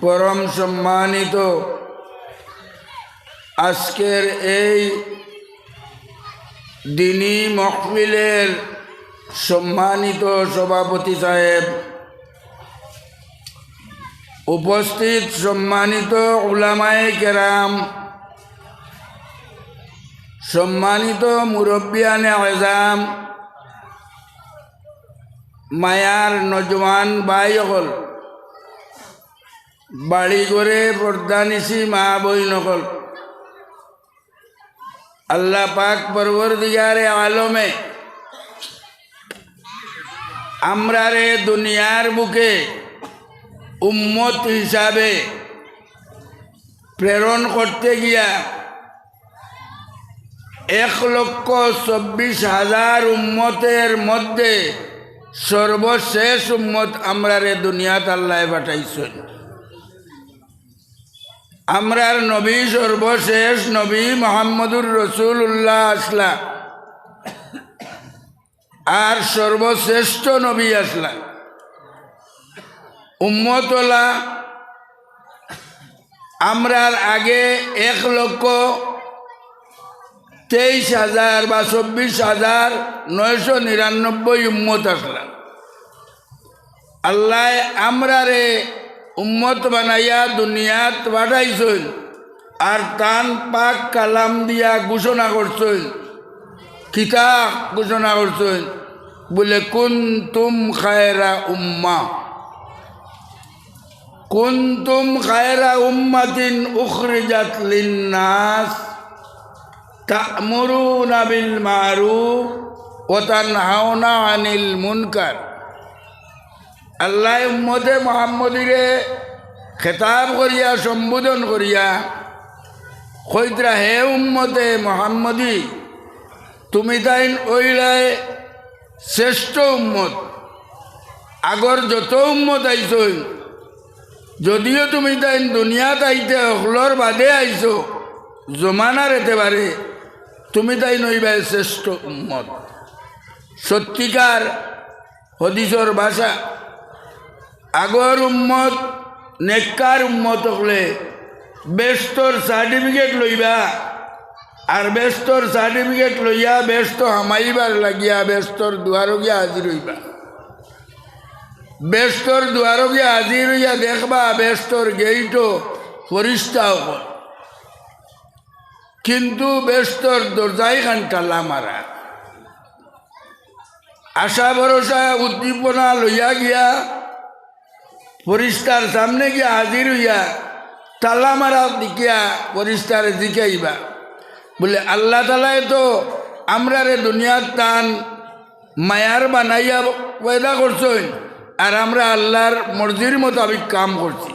পরম সম্মানিত আজকের এই দিনী মাহফিলের সম্মানিত সভাপতি সাহেব, উপস্থিত সম্মানিত উলামায়ে কেরাম, সম্মানিত মুরব্বিয়ানে আযম, মায়ার নজওয়ান ভাইসকল, বাড়ি ঘরে পর্দানিশি মা বইনকল, আল্লাহ পাক পরবর্তীকারে আলমে আমরারে দুনিয়ার বুকে উম্মত হিসাবে প্রেরণ করতে গিয়া 1,24,000 উম্মতের মধ্যে সর্বশেষ উম্মত আমরারে দুনিয়াত আল্লাহ পাঠাইছেন। আমরার নবী সর্বশেষ নবী মুহাম্মদুর রাসূলুল্লাহ আসলা, আর সর্বশ্রেষ্ঠ নবী আসলা। উম্মতলা আমরার আগে 1,23,000 বা 24,999 উম্মত আসলা। আল্লাহ আমরারে উম্মত বানাইয়া দুনিয়াত পাঠাইছেন, আর তান পাক কালাম দিয়া ঘোষণা করছেন। কিতা ঘোষণা করছেন? বলে কুনতুম খায়রা উম্মাহ, কুনতুম খায়রা উম্মাতিন উখরিজাত লিন্নাস তা'মুরুনা বিল মা'রুফ ওয়া তানহাউনা আনিল মুনকার। আল্লাহ উম্মতে মুহাম্মদীরে খেতাব করিয়া সম্বোধন করিয়া কইতরা, হে উম্মতে মুহাম্মদী, তুমি তাইন ওইলায় শ্রেষ্ঠ উম্মত। আগর যত উম্মত আইসই, যদিও তুমি তাইন দুনিয়াত আইতে হলর বাদে আইছো, জমানার এতেবারে তুমি তাই নইবাই শ্রেষ্ঠ উম্মত। সত্যিকার হদিসর ভাষা, আগর উম্মত নেককার উম্মত হলে বেস্তর সার্টিফিকেট লইবা, আর বেস্তর সার্টিফিকেট লইয়া ব্যস্ত হামাইবার লাগিয়া বেস্তর দুয়ারো গিয়া হাজির হইবা। বেস্তর দুয়ারো গিয়া হাজির হইয়া দেখবা বেস্তর গেইটও পরিষ্কার হল, কিন্তু বেস্তর দরজাই খান টালা মারা। আশা ভরসা উদ্দীপনা লইয়া গিয়া পরিষ্কার সামনে গিয়া হাজির হইয়া তালা মারা দিকিয়া পরিষ্কার জিকাইবা। বলে আল্লাহ তালাই তো আমরারে দুনিয়ার টান মায়ার বানাইয়া পয়দা করছেন, আর আমরা আল্লাহর মর্জির মোতাবিক কাম করছি।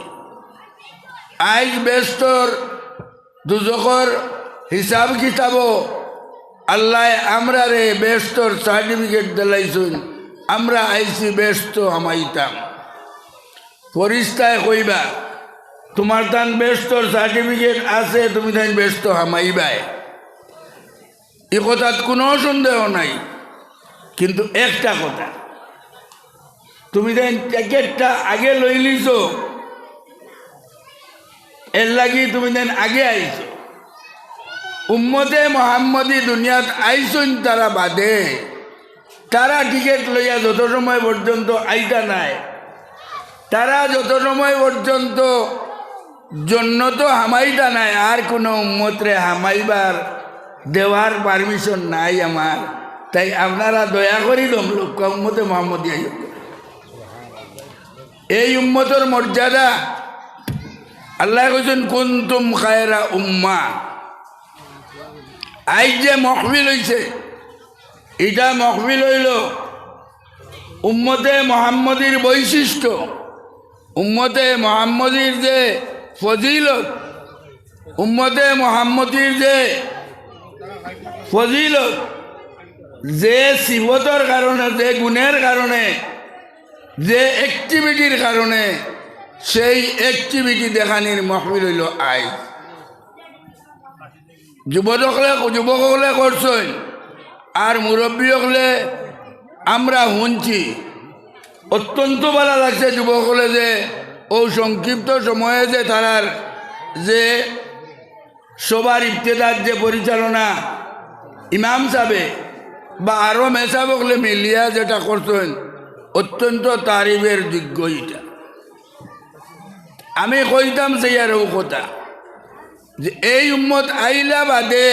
আজ বেস্তর দুজখর হিসাব কিতাব আল্লাহ আমরারে বেস্তর সার্টিফিকেট দিলাইছেন। আমরা আইসি ব্যস্ত হামাইতাম। পরিষ্কার কইবা তোমার তান বেস্তর সার্টিফিকেট আছে, তুমি তাই ব্যস্ত হামাইবাই, এ কথাত কোনো সন্দেহ নাই। কিন্তু একটা কথা, তুমি তাই টিকেটটা আগে লই লিছ, এর লাগি তুমি তাই আগে আইছো। উম্মতে মুহাম্মদী দুনিয়াত আইসন তারা বাদে, তারা টিকিট লইয়া যত সময় পর্যন্ত আইতা নাই, তারা যত সময় পর্যন্ত জন্য তো হামাইতা নাই, আর কোনো উম্মতরে হামাইবার দেওয়ার পারমিশন নাই আমার। তাই আপনারা দয়া করি লোক উম্মতে মুহাম্মদী আইব। এই উম্মতর মর্যাদা আল্লাহ কইছেন কুনতুম খায়রা উম্মাহ। আজ যে মহফিল হইছে, এটা মহফিল হইল উম্মতে মুহাম্মদীর বৈশিষ্ট্য, উম্মতে মুহাম্মদীর যে ফজিলত, উম্মতে মুহাম্মদীর যে ফজিলত, যে সিফতর কারণে, যে গুণের কারণে, যে অ্যাক্টিভিটির কারণে, সেই অ্যাক্টিভিটি দেখানির মহফিল হইল আজ। যুবকসকলে করছেন, আর মুরব্বী হলে আমরা শুনছি। অত্যন্ত ভালো লাগছে যুবকসকলে যে ও সংক্ষিপ্ত সময়ে যে তারার যে সবার ইফতেদার যে পরিচালনা ইমাম সাহেবে বা আরও মেসাবকলে মিলিয়া যেটা করছেন অত্যন্ত তারিফের যোগ্য এটা। আমি কইতাম সেই আরও কথা যে এই উম্মত আইলা বাদে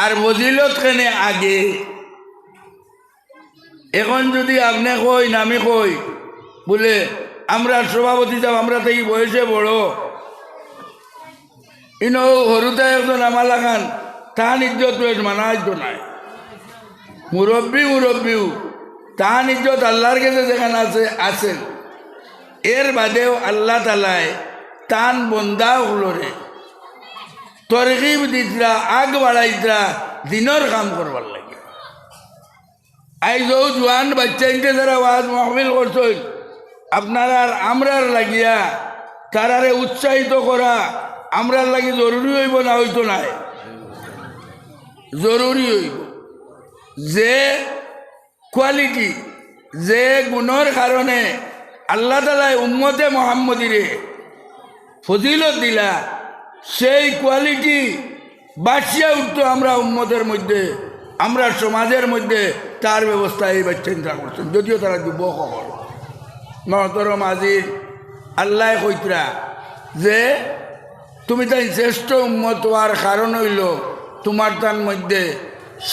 আর ফজিলত কেনে আগে। এখন যদি আপনি কই না আমি কই বলে আমরা সভাপতি যাব, আমরা তো এই বয়সে বড়, ইনো হরুতে একজন আমালা খান তাহান ইজ্জত মানা ইজ্জত নাই, মুরব্বীও তাহান ইজ্জত আল্লাহর কাছে যেখানে আছেন। এর বাদেও আল্লাহ তালায় তান বন্দা হলরে তরকিব দিতরা, আগ বাড়াইতরা দিনের কাম করবার লাগে। আইজ জোয়ান বাচ্চাইতে যারা ওয়াজ মাহফিল করছেন আপনারা আমরার লাগিয়া তারারে উৎসাহিত করা আমরার লাগি জরুরি হইব না হইতো নাই? জরুরি হইব। যে কোয়ালিটি যে গুণের কারণে আল্লাহ তাআলা উম্মতে মুহাম্মদীরে ফজিলত দিলা, সেই কোয়ালিটি বাঁচিয়া উঠতো আমরা উম্মতের মধ্যে, আমরা সমাজের মধ্যে তার ব্যবস্থা এই চিন্তা করছেন। যদিও তারা যুবক হল মহতরম আজির আল্লাহ কইতরা যে তুমি তাই শ্রেষ্ঠ উম্মত হওয়ার কারণ হইল তোমার তার মধ্যে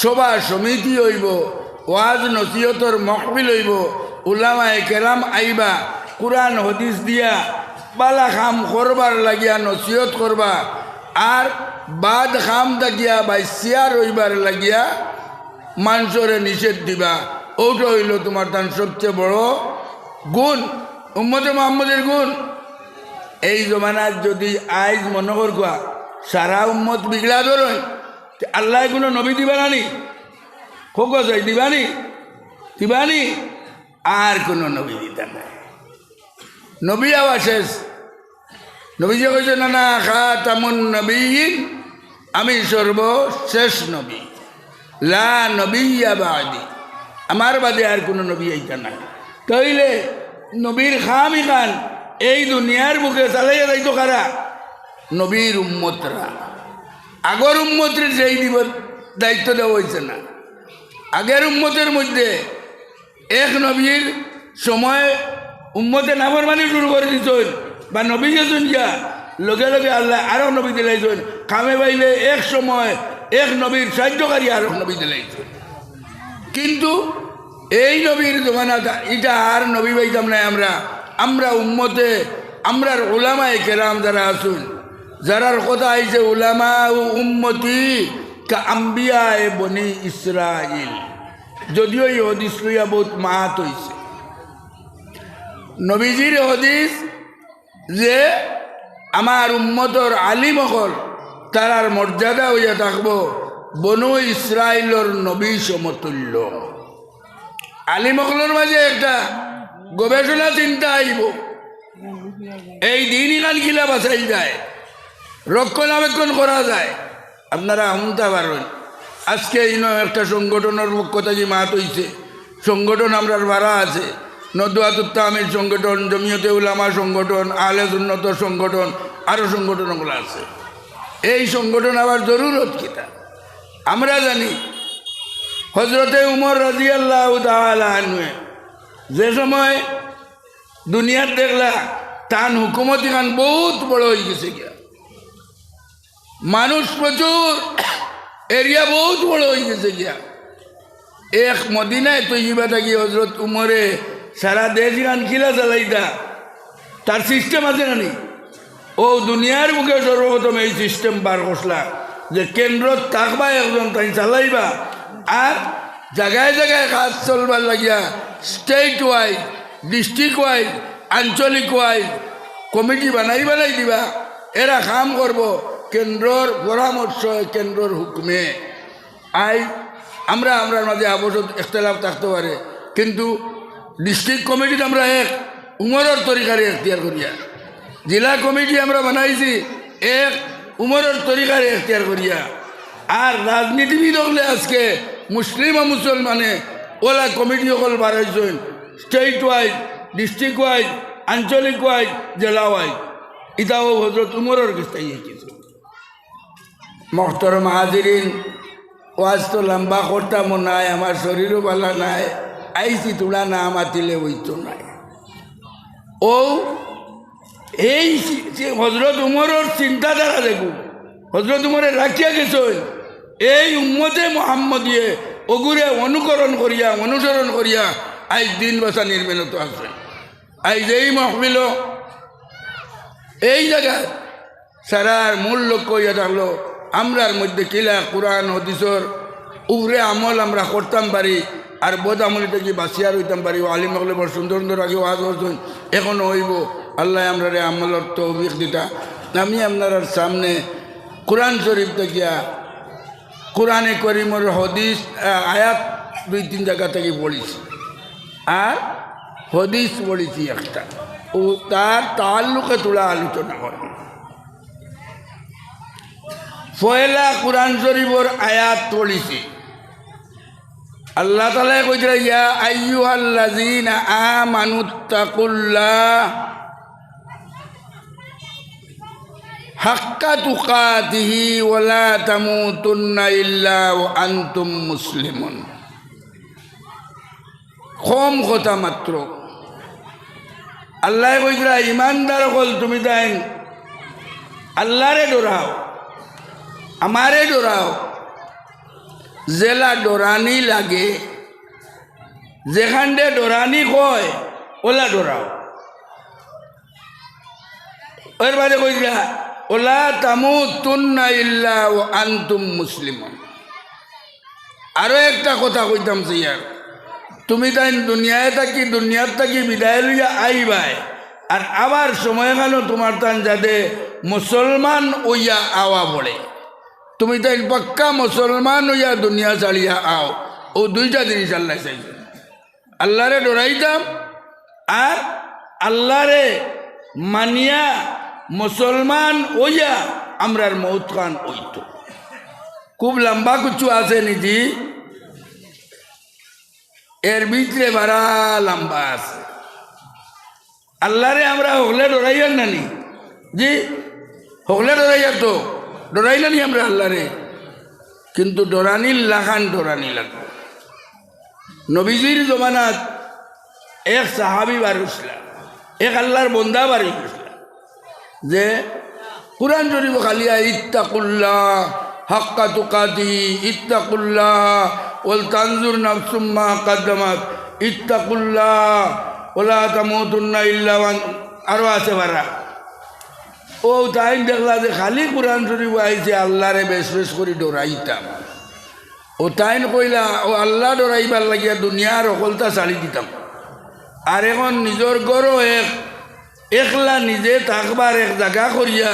সভা সমিতি হইব, ওয়াজ নসিহতর মহফিল হইব, উলামায়ে কেরাম আইবা, কুরআন হদিস দিয়া বালা খাম করবার লাগিয়া নসিহত করবা, আর বাদ খাম থাকিয়া বাইসিয়া রইবার লাগিয়া মানুষরে নিষেধ দিবা। ওটা হইল তোমার তার সবচেয়ে বড় গুণ, উম্মতে মুহাম্মদের গুণ। এই জমানার যদি আইজ মনে করবা সারা উম্মত বিগড়া ধরো, আল্লাহ কোনো নবী দিবা নানি? খোক চাই দিবানি? আর কোনো নবী দিতা নাই। নবী আওয়া শেষ। নবী যে কইছে না খাতামুন নবীয়িন, আমি সর্বশেষ নবী, লা নবিয়্যা বাদি, আমার বাদে আর কোনো নবী আইতা নাই। তাইলে নবীর খামি খান এই দুনিয়ার বুকে চালাইয়া যাইতো কারা? নবীর উম্মতরা। আগর উম্মতের সেই দায়িত্ব দেওয়া হয়েছে না। আগের উম্মতের মধ্যে এক নবীর সময় উম্মতে নাফরমানি শুরু করে দিতেন বা নবী গেছেন গিয়া লগে লগে আল্লাহ আরো নবী দিলাইছেন। কামে বাইলে এক সময় এক নবীর সাহায্যকারী আরো নবী দিলাইছেন। কিন্তু এই নবীর জমানা এটা আর নবী পাইতাম নাই আমরা উম্মতে আমরার উলামায়ে কেরাম যারা আসুন, যারার কথা আইছে উলামা ও উম্মতি কা আম্বিয়ায়ে বনি ইসরাইল। যদিও এই হদিস লইয়া বহুত মাহাত হয়েছে। নবীজির হদিস যে আমার উম্মতর আলিম হল তারার মর্যাদা হইয়া থাকব বনু ইসরাইলর নবী সমতুল্য। আলিম হকলের মাঝে একটা গবেষণা চিন্তা আইব, এই দিন ইখান কিলা বাঁচাই যায়, রক্ষণাবেক্ষণ করা যায়। আপনারা শুনতে পারেন আজকে একটা সংগঠনের কথা যে মাত হইছে, সংগঠন আমরা বাড়া আছে, নদওয়াতুত তামিল সংগঠন, জমিয়তে উলামা সংগঠন, আহলে সুন্নতর সংগঠন, আরও সংগঠনগুলো আছে। এই সংগঠন আবার জরুরত কিতা আমরা জানি। হজরতে উমর রাদিয়াল্লাহু তাআলা আনহু যে সময় দুনিয়ার দেখলা তান হুকুমত খান বহুত বড় হয়ে গেছে গিয়া, মানুষ প্রচুর, এরিয়া বহুত বড় হয়ে গেছে গিয়া। এক মদিনায় তৈবা থাকি হজরত উমরে সারা দেশ গান কিলা চালাইতা, তার সিস্টেম আছে নানি? ও দুনিয়ার বুকে সর্বপ্রথম এই সিস্টেম বার করলা যে কেন্দ্রত থাকবা একজন তাই চালাইবা, আর জায়গায় জায়গায় কাজ চলবার লাগিয়া স্টেট ওয়াইজ, ডিস্ট্রিক্ট ওয়াইজ, আঞ্চলিক ওয়াইজ কমিটি বানাই দিবা। এরা কাম করব কেন্দ্রর পরামর্শ, কেন্দ্রর হুকুমে। আমরার মাঝে আবশ্যক ইখতিলাফ থাকতে পারে, কিন্তু ডিস্ট্রিক্ট কমিটিতে আমরা এক উমরের তরিকারে এখতিয়ার করিয়া, জেলা কমিটি আমরা বানাইছি এক উমরের তরিকারে এখতিয়ার করিয়া। আর রাজনীতিবিদ হলে আজকে মুসলিম ও মুসলমানে ওলা কমিটি সকল বাড়াইছেন, স্টেট ওয়াইজ, ডিস্ট্রিক্ট ওয়াইজ, আঞ্চলিক ওয়াইজ জেলা ওয়াইজ ইটাও হজরত উমরের কাছে কিছু মহতরম হাজিরিন ওয়াজ তো লম্বা করতাম নাই আমার শরীরও ভালো নাই আইসি তোলা না মাতিলে হইতো নাই ও এই হজরত উমরের চিন্তাধারা দেখুন হজরত উমরে রাখিয়া গেছেন এই উম্মতে মোহাম্মদিয়ে ওগুরে অনুকরণ করিয়া অনুসরণ করিয়া আজ দিন বসা নির্মিত আছেন আজ এই মহবিল এই জায়গায় সারার মূল লক্ষ্য ইয়ে থাকলো আমরার মধ্যে কিলা কোরআন হদিসর উপরে আমল আমরা করতাম পারি আর বোধ আমল থেকে বাঁচিয়া রইতাম পারি আলিম হলে বড় সুন্দর সুন্দর আগে ওয়াজ করছেন এখনও হইব আল্লাহ আমরা আমলের তৌফিক দিতা আমি আপনার সামনে কোরআন শরীফ দেখিয়া কোরআনে করিমর হদিস আয়াত 2-3 জায়গা থেকে পড়েছি আর হদিস পড়েছি একটা ও তার তাল্লুকে তোলা আলোচনা করব পয়লা কোরআন শরীফর আয়াত পড়েছি আল্লাহ তাআলা কইরা ইয়া আইয়ুহাল্লাযীনা আমানুত্তাকুল্লাহ হাক্কা তুকাতিহি ওয়া লা তামুতুন্না ইল্লা ওয়া আনতুম মুসলিমুন কম কথা মাত্র আল্লাহ কইরা ইমানদার হল তুমি তাই আল্লাহরে ডরাও আমারে ডরাও জেলা ডরানি লাগে যেখানে ডরানি কয় ওলা ডরাও ওর বাদে কইরা ওলা তামুতুন্না ইল্লা ওয়া আনতুম মুসলিমুন আরো একটা কথা কইতাম সিয়ার তুমি তাই দুনিয়ায় থাকি দুনিয়ার থাকি বিদায় লইয়া আইবাই আর আবার সময় গেল তোমার তান যাতে মুসলমান ওইয়া আওয়া পড়ে তুমি তাই পাক্কা মুসলমান হইয়া দুনিয়া চালিয়া আও ও দুইটা জিনিস আল্লাহ চাইছে আল্লাহরে ডরাইতাম আর আল্লাহরে মানিয়া মুসলমান হইয়া আমরার মৌত খান হইতো খুব লম্বা কিছু আছে নিজি এর ভিতরে বারা লম্বা আছে আল্লাহরে আমরা হলে ডরাইয়ার নানি জি হলে ডরাইয়ার তো ডরাইলানি আমরা আল্লাহরে কিন্তু ডরানির লাখান ডরানি লাগবে নবীজির জমানাত এক সাহাবি বাড়িছিল এক আল্লাহর বন্দা বাড়িছিল যে কুরআন শরীফ খালিয়া ইত্তাকুল্লাহ হাক্কা তুকাতিহি ইত্তাকুল্লাহ ওয়াল তানজুর নাফসুম মা কাদ্দামাত ইত্তাকুল্লাহ ওলা তামুতুন্না ইল্লা ওয়া আরো আছে বারা ও তাই দেখলা যে খালি কোরআন শরীফ আইছে আল্লাহরে বেশ বেশ করে ডরাইতাম ও তাইন কইলা ও আল্লাহ ডরাইবার লাগিয়া দুনিয়ার অকলতা ছাড়ি দিতাম আর এখন নিজের গরো একলা নিজে থাকবার এক জায়গা করিয়া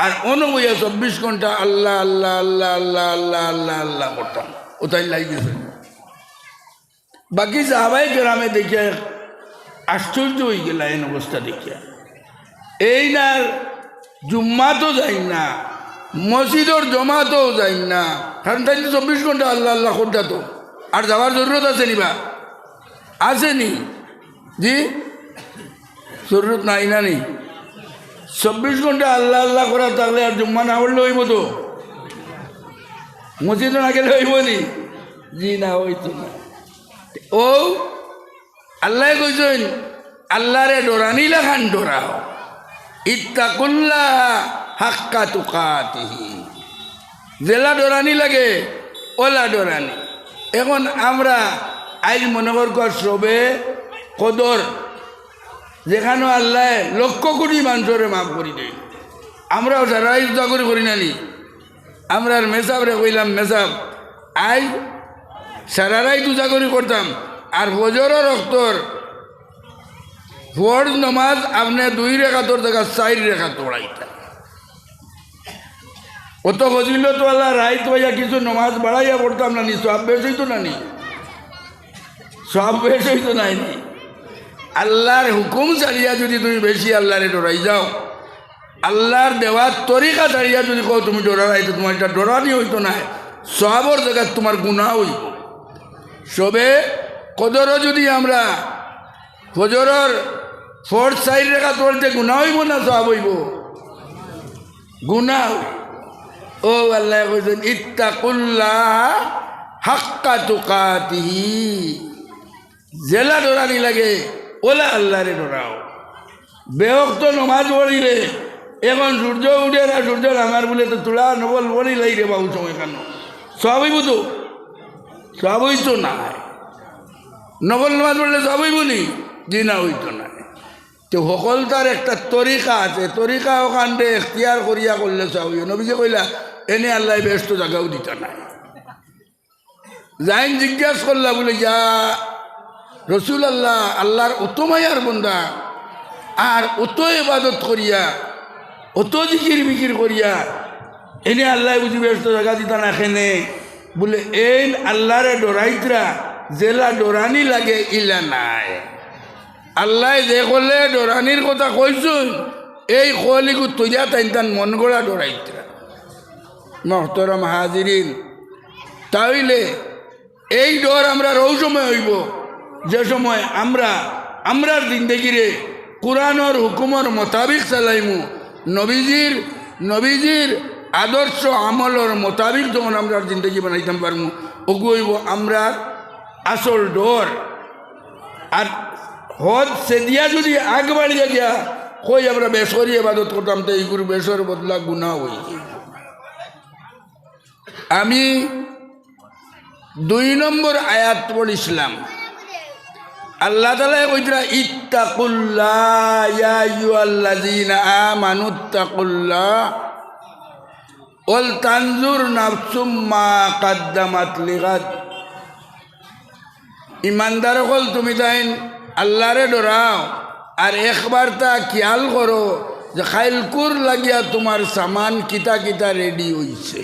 আর অনুবইয়া 24 ঘন্টা আল্লাহ আল্লাহ আল্লাহ আল্লাহ আল্লাহ আল্লাহ আল্লাহ করতাম ও তাই লাগিয়েছে বাকি সাহাবাই গ্রামে দেখিয়া আশ্চর্য হয়ে গেল এই অবস্থা দেখিয়া এই না জুম্মা তো যাই না মসজিদর জমাতেও যাই না কারণ তাই 24 ঘন্টা আল্লাহ আল্লাহ করতা তো আর যাওয়ার জরুরত আছে নি বা আছে নি জি জরুরত নাই না নি 24 ঘন্টা আল্লাহ আল্লাহ করা থাকলে আর জুম্মা না পড়লে হইব তো মসজিদ না গেলে হইব নি জি না হইতো না ও আল্লাহ কইছেন আল্লাহরে ডরানি লাখান ডরাও ইত্তাকুল্লাহ হাক্কা তুকাতিহি জেলা ডরানি লাগে ওলা ডরানি এখন আমরা আজ মনে কর সবে কদর যেখানে আল্লাহ লক্ষ কোটি মানুষরে মাফ করি দেয় আমরাও সারাই চাকরি করি নানি আমরা মেসাবরে কইলাম মেসাব আজ সারারাই তো চাকরি করতাম আর ফজরের রক্তর ফরজ নমাজ আপনি 2 রেখাতর জায়গা 4 রেখা তোড়াইতা অত ফজিল তো আল্লাহ রাইত হইয়া কিছু নমাজ বাড়াইয়া পড়তাম না নি সব বেশ হইতো না নি সব বেশ হইতো নাই নি আল্লাহর হুকুম ছাড়িয়া যদি তুমি বেশি আল্লাহরে ডরাই যাও আল্লাহর দেওয়ার তরিকা ছাড়িয়া যদি কও তুমি ডরাই তো তোমার এটা ডরানি হইতো না সবর জায়গা তোমার গুনাহ হইব সবে কদরও যদি আমরা ফজরের ফোর্থ সাইড রেখা তোলতে গুণা হইব না সব হইব? গুণা। ও আল্লাহ কইছেন ইত্তাকুল্লাহ হাক্কা তুকাতিহি, জেলা ডরানি লাগে ওলা আল্লাহরে ডরাও। বেহক্ত নমাজ পড়িলে এখন সূর্য উঠে না সূর্য আমার বলে তো তোলা নবল বলি লাই রে বাবু সময় কেন সব হইব? তো সব হইতো না। নবল নামাজ পড়লে সব হইব নি? জি না, হইতো না। তো সকল তার একটা তরিকা আছে, তরিকা ওখানতে এখতিয়ার করিয়া করলে সব হইব। নবীজি কইলা এনে আল্লাহ ব্যস্ত জায়গাও দিত না। যাইন জিজ্ঞাসা করলা বলে যা রসুল আল্লাহ, আল্লাহর অত মায়ার বন্দা আর অত ইবাদত করিয়া অত জিকির বিকির করিয়া এনে আল্লাহ বুঝি ব্যস্ত জায়গা দিত না এখানে? বলে এন আল্লাহরে ডরাইতরা জেলা ডরানি লাগে ইলা নাই। আল্লাহ যে করলে ডরানির কথা কইছুন এই কোয়ালিগু তৈয়া তাইন মন গড়া ডরাইতরা। মহতরম হাজিরিন, তাইলে এই ডর আমরা রৌ সময় হইব যে সময় আমরার জিন্দগিরে কুরআনের হুকুমর মোতাবিক চালাইমু, নবীজির আদর্শ আমলের মোতাবিক যখন আমরা জিন্দগি বানাইতাম পারমু, ওগু হইব আমরার আসল ডর। আর হদ সে দিয়া যদি আগ বাড়িয়ে গিয়া কই আমরা বেসরি ইবাদত করতাম তো এইগুলো বেসর বদলা গুনাহ হই। আমি 2 নম্বর আয়াত পড়িছিলাম। আল্লাহ তাআলা কইতরা ইত্তাকুল্লাহ ইয়া আইয়ুহাল্লাযীনা আমানুত্তাকুল্লাহ ওয়াল তানজুর নাফসুম মা কদ্দামাত লিগাদ। ইমানদার হল তুমি তাইন আল্লাহরে ডরাও আর একবার তা খেয়াল করো যে খাইলকুর লাগিয়া তোমার সামান কিতা কিতা রেডি হইছে।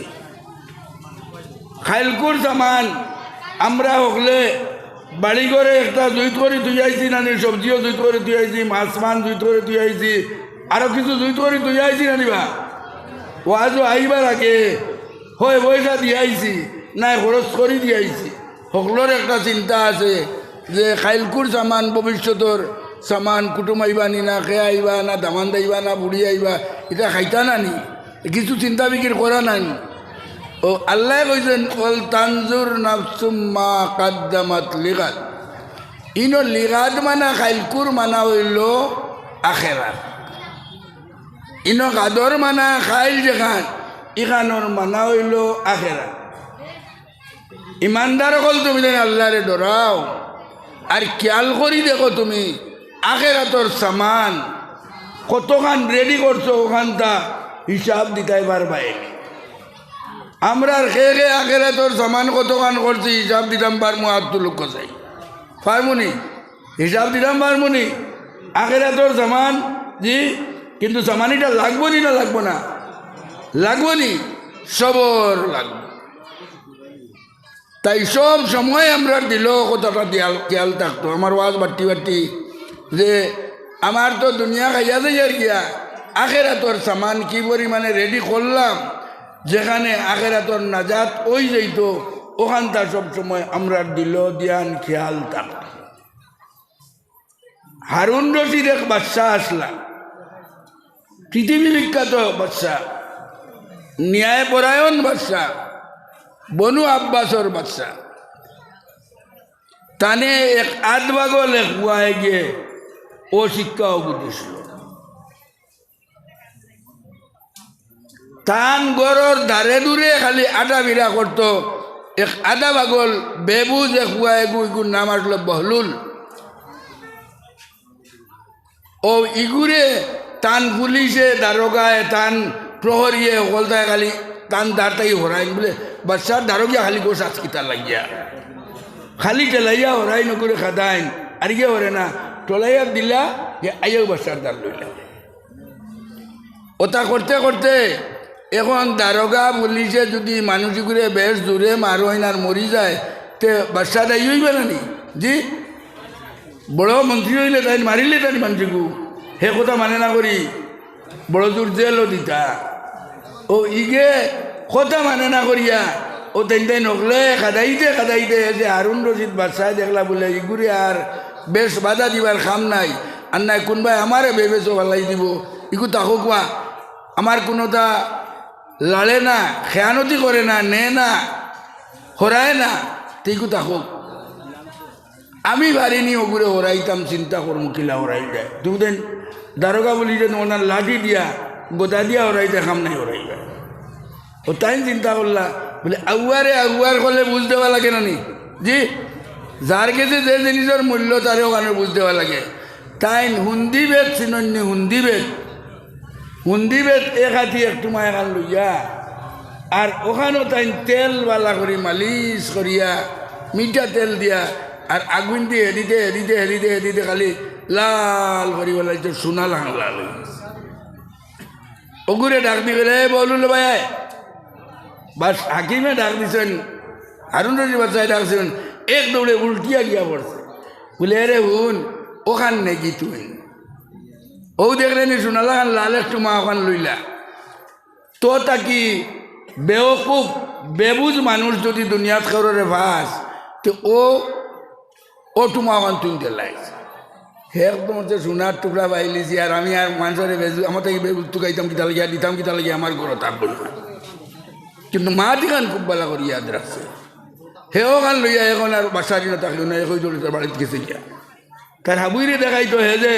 খাইলকুর সামান আমরা হকলে বাড়ি ঘরে একটা জুইত করে ধুই আইছি, নানি সবজিও জুইত করে ধুই আইছি, মাছ মান জুইত করে ধুই আইছি, আরো কিছু জুইত করে ধুই আইছি নানিবা। ওয়াজও আইবার আগে হয় পয়সা দিয়ে আইছি না খরচ করে দিয়ে আইছি। সকলের একটা চিন্তা আছে যে খাইলকুর সামান ভবিষ্যতর সামান কুটুম আইবা নি না খেয়ে আইবা না দামান দাইবা না বুড়ি আইবা, এটা খাইতা নানি কিছু চিন্তা বিকির করা নাই। ও আল্লাহ কইছেন ওয়াল তানজুর নাফসুম মা কদ্দামাত লিগাদ। ইনো লিগাদ মানা খাইলকুর মানা হইল আখেরাত। ইনো গাদর মানা খাইল যেখান ইখানোর মানা হইল আখেরাত। ইমানদার হল তুমি যেন আল্লাহরে ডরাও আর খেয়াল করি দেখো তুমি আখেরাতর সামান কতখান রেডি করছো, ওখানটা হিসাব দিতে পারবাই। আমরা খেয়ে আখেরাতর সামান কতখান করছি হিসাব দিতাম পারমু? আর তো লোক চাই পারমুনি হিসাব দিতাম পারমুনি আখেরাতর সামান জি। কিন্তু সামানিটা লাগবো নি না লাগবো না? লাগবো নি, সবর লাগবে। তাই সব সময় আমরা দিল কথাটা খেয়াল থাকতো। আমার ওয়াজ বাট্টি যে আমার তো দুনিয়া খাইয়া যাই গিয়া আখেরাতর সামান কি পরিমাণে রেডি করলাম, যেখানে আখেরাতর নাজাত ওই যাইত ওখানটা সবসময় আমরা দিল ধ্যান খেয়াল থাকত। হারুন রশিদ এক বাদশাহ আসলা, পৃথিবী বিখ্যাত বাদশাহ, ন্যায়পরায়ণ বাদশাহ, বনু আব্বাসর বাদশাহ। তানে এক আধভাগও লেখুয়ায় গিয়ে ও শিক্ষা উপদেশ তান গড়র ধারে দূরে খালি আটা বিরা করত। এক আধা ভাগল বেবু যে খুয়ায় গুইগুর নাম আসলো বহলুল। ও ইগুরে তান পুলিশে দারোগায় তান প্রহরিয়ে সকলতায় খালি তান দাঁড়তাই হরাইন বলে বাচ্চার দারোগিয়া খালি গোস আজকিতা লাগিয়া খালি টেলাইয়া হরাই নকরে খাদাইন আর গিয়ে হরে না টলাইয়া দিলা যে আইয়াও বাচ্চার দাঁড় লইলা। ওটা করতে করতে এখন দারোগা পুলিশে যদি মানুষগুলো বেশ দূরে মারোইন আর মরি যায় তে বাচ্চা দায়ী হইবে না নি? জি বড় মন্ত্রী হইলে তাই মারিলে তাই মানুষগু হে কথা মানে না করি বড় দূর জেলও দিতা। ও ইগে কথা মানে না করিয়া ও তাই নকলে খাদাইতে যে হারুন রশিদ বাদশাহ দেখলা বলে ইগুরে আর বেশ বাধা দিবার খাম নাই, আর নাই কোনবাই আমারে বেবেছো ভালাই দিব ইকু তাহো কোয়া আমার কোনোটা লাড়ে না খেয়ানতি করে না নে না হরায় না তিকু তাহো আমি পারিনি ওগুলো হরাইতাম চিন্তা করবো কিলা হরাই যায় তুমি দেন দারোগা বলি যে তোমার লাঠি দিয়া গোদা দিয়া হরাই দেখাম নাই হরাই যায় ও তাই চিন্তা করলা বলে আগুয়ার করলে বুঝতে পারা লাগে না নি জি যার কাছে যে জিনিসের মূল্য তারে ওখানে বুঝতে পারা লাগে তাই হুন্দি বেদ চিনন্যে হুন্দি বেদ এক হাতি একটু মায়াখান লইয়া আর ওখানেও তাই তেলওয়ালা করি মালিশ করিয়া মিঠা তেল দিয়া আর আগুন দিয়ে হেরিতে খালি লাল করি বলাইছে সোনা লাল ওগুরে ডাক দি গেলে বলুন ভাই বাস হাকিমে ডাক দিছেন হারুন রশিদ বাদশাহ ডাকছেন এক দৌড়ে উল্টিয়া গিয়া পড়ছে বলে রে হুন ওখান নাকি তুই ও দেখলেন সোনালা খান লাল একটু মা ওখান লইলা তো তাকি বেওকুফ বেবুজ মানুষ যদি দুনিয়াত কারোরে ভাস তো ও তোমা ওখান তুই লাইছে হে একদম হচ্ছে সোনার টুকরা বাইলিছি আর আমি আর মানুষের বেজু আমার থেকে বেবুজ টুকাইতাম কিতা লাগিয়া দিতাম কিতা লাগিয়া আমার ঘর তাক বলবো কিন্তু মাটি খান খুব ভালো করে ইয়াদ রাখছে হেও খান লইয়া এখন আর বাসারি না থাকলো না এখন চলে তার বাড়িতে গেছে গিয়া তার হাবুইরে দেখাই তো হে যে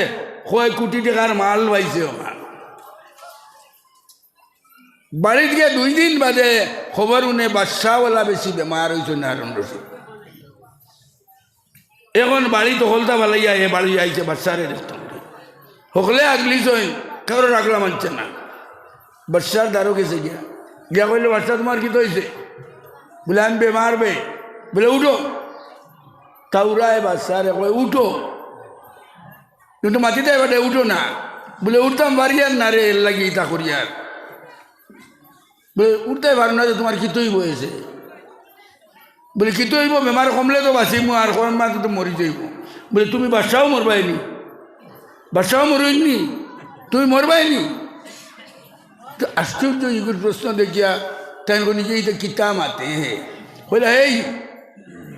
কয় কোটি টাকার মাল পাইছে আমার বাড়িতে গিয়ে 2 দিন বাদে খবর উনে বাদশাহওয়ালা বেশি বেমার হয়েছে না হারুন রশিদ এখন বাড়ি দখলতা ভালাইয়া এ বাড়ি আইছে বাদশারে দেখতাম সকলে আগলি চইন কারো রাখলা মানছে না বাদশার দ্বারও গেছে গিয়া কইলে বাদশা তোমার কি হয়েছে বলে আমি বেমার বলে উঠো তাউরায় বাদশারে কয় উঠো কিন্তু মাটিতে এবারে উঠো না বলে উঠতাম পারিয়ার না রে এর লাগি তা করিয়ার বলে উঠতে পারো না যে তোমার কিতই বয়েছে বলে কিতো হইব বেমার কমলে তো বাঁচিমু আর কম তো মরি যাইব বলে তুমি বাদশাও মরবাইনি বাদশাও মরইনি তুমি মরবাইনি তো আশ্চর্য ইগুর প্রশ্ন দেখিয়া তাই নিজে তো কিতা মাতে হে বলে এই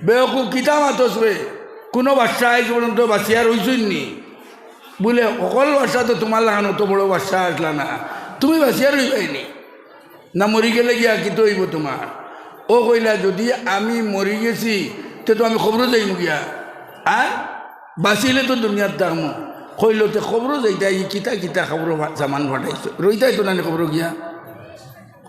বেওকুফ কিতা মাতসবে কোনো বাদশা আজ পর্যন্ত বাঁচিয়ার হইছইনি বলে সকল বাদশা তো তোমার লাগান অত বড় বাদশা আসলা না তুমি বাঁচিয়ার হইবাইনি না মরি গেলে গিয়া কিতো হইব তোমার ও কইলা যদি আমি মরি গেছি তো আমি খবরও যাইম গিয়া আর বাঁচিলে তো দুনিয়ার দাম কইল তো খবরও যাইতা ই কিতা খবর সামান ফাটাইছো রইতাই তো নানি খবর গিয়া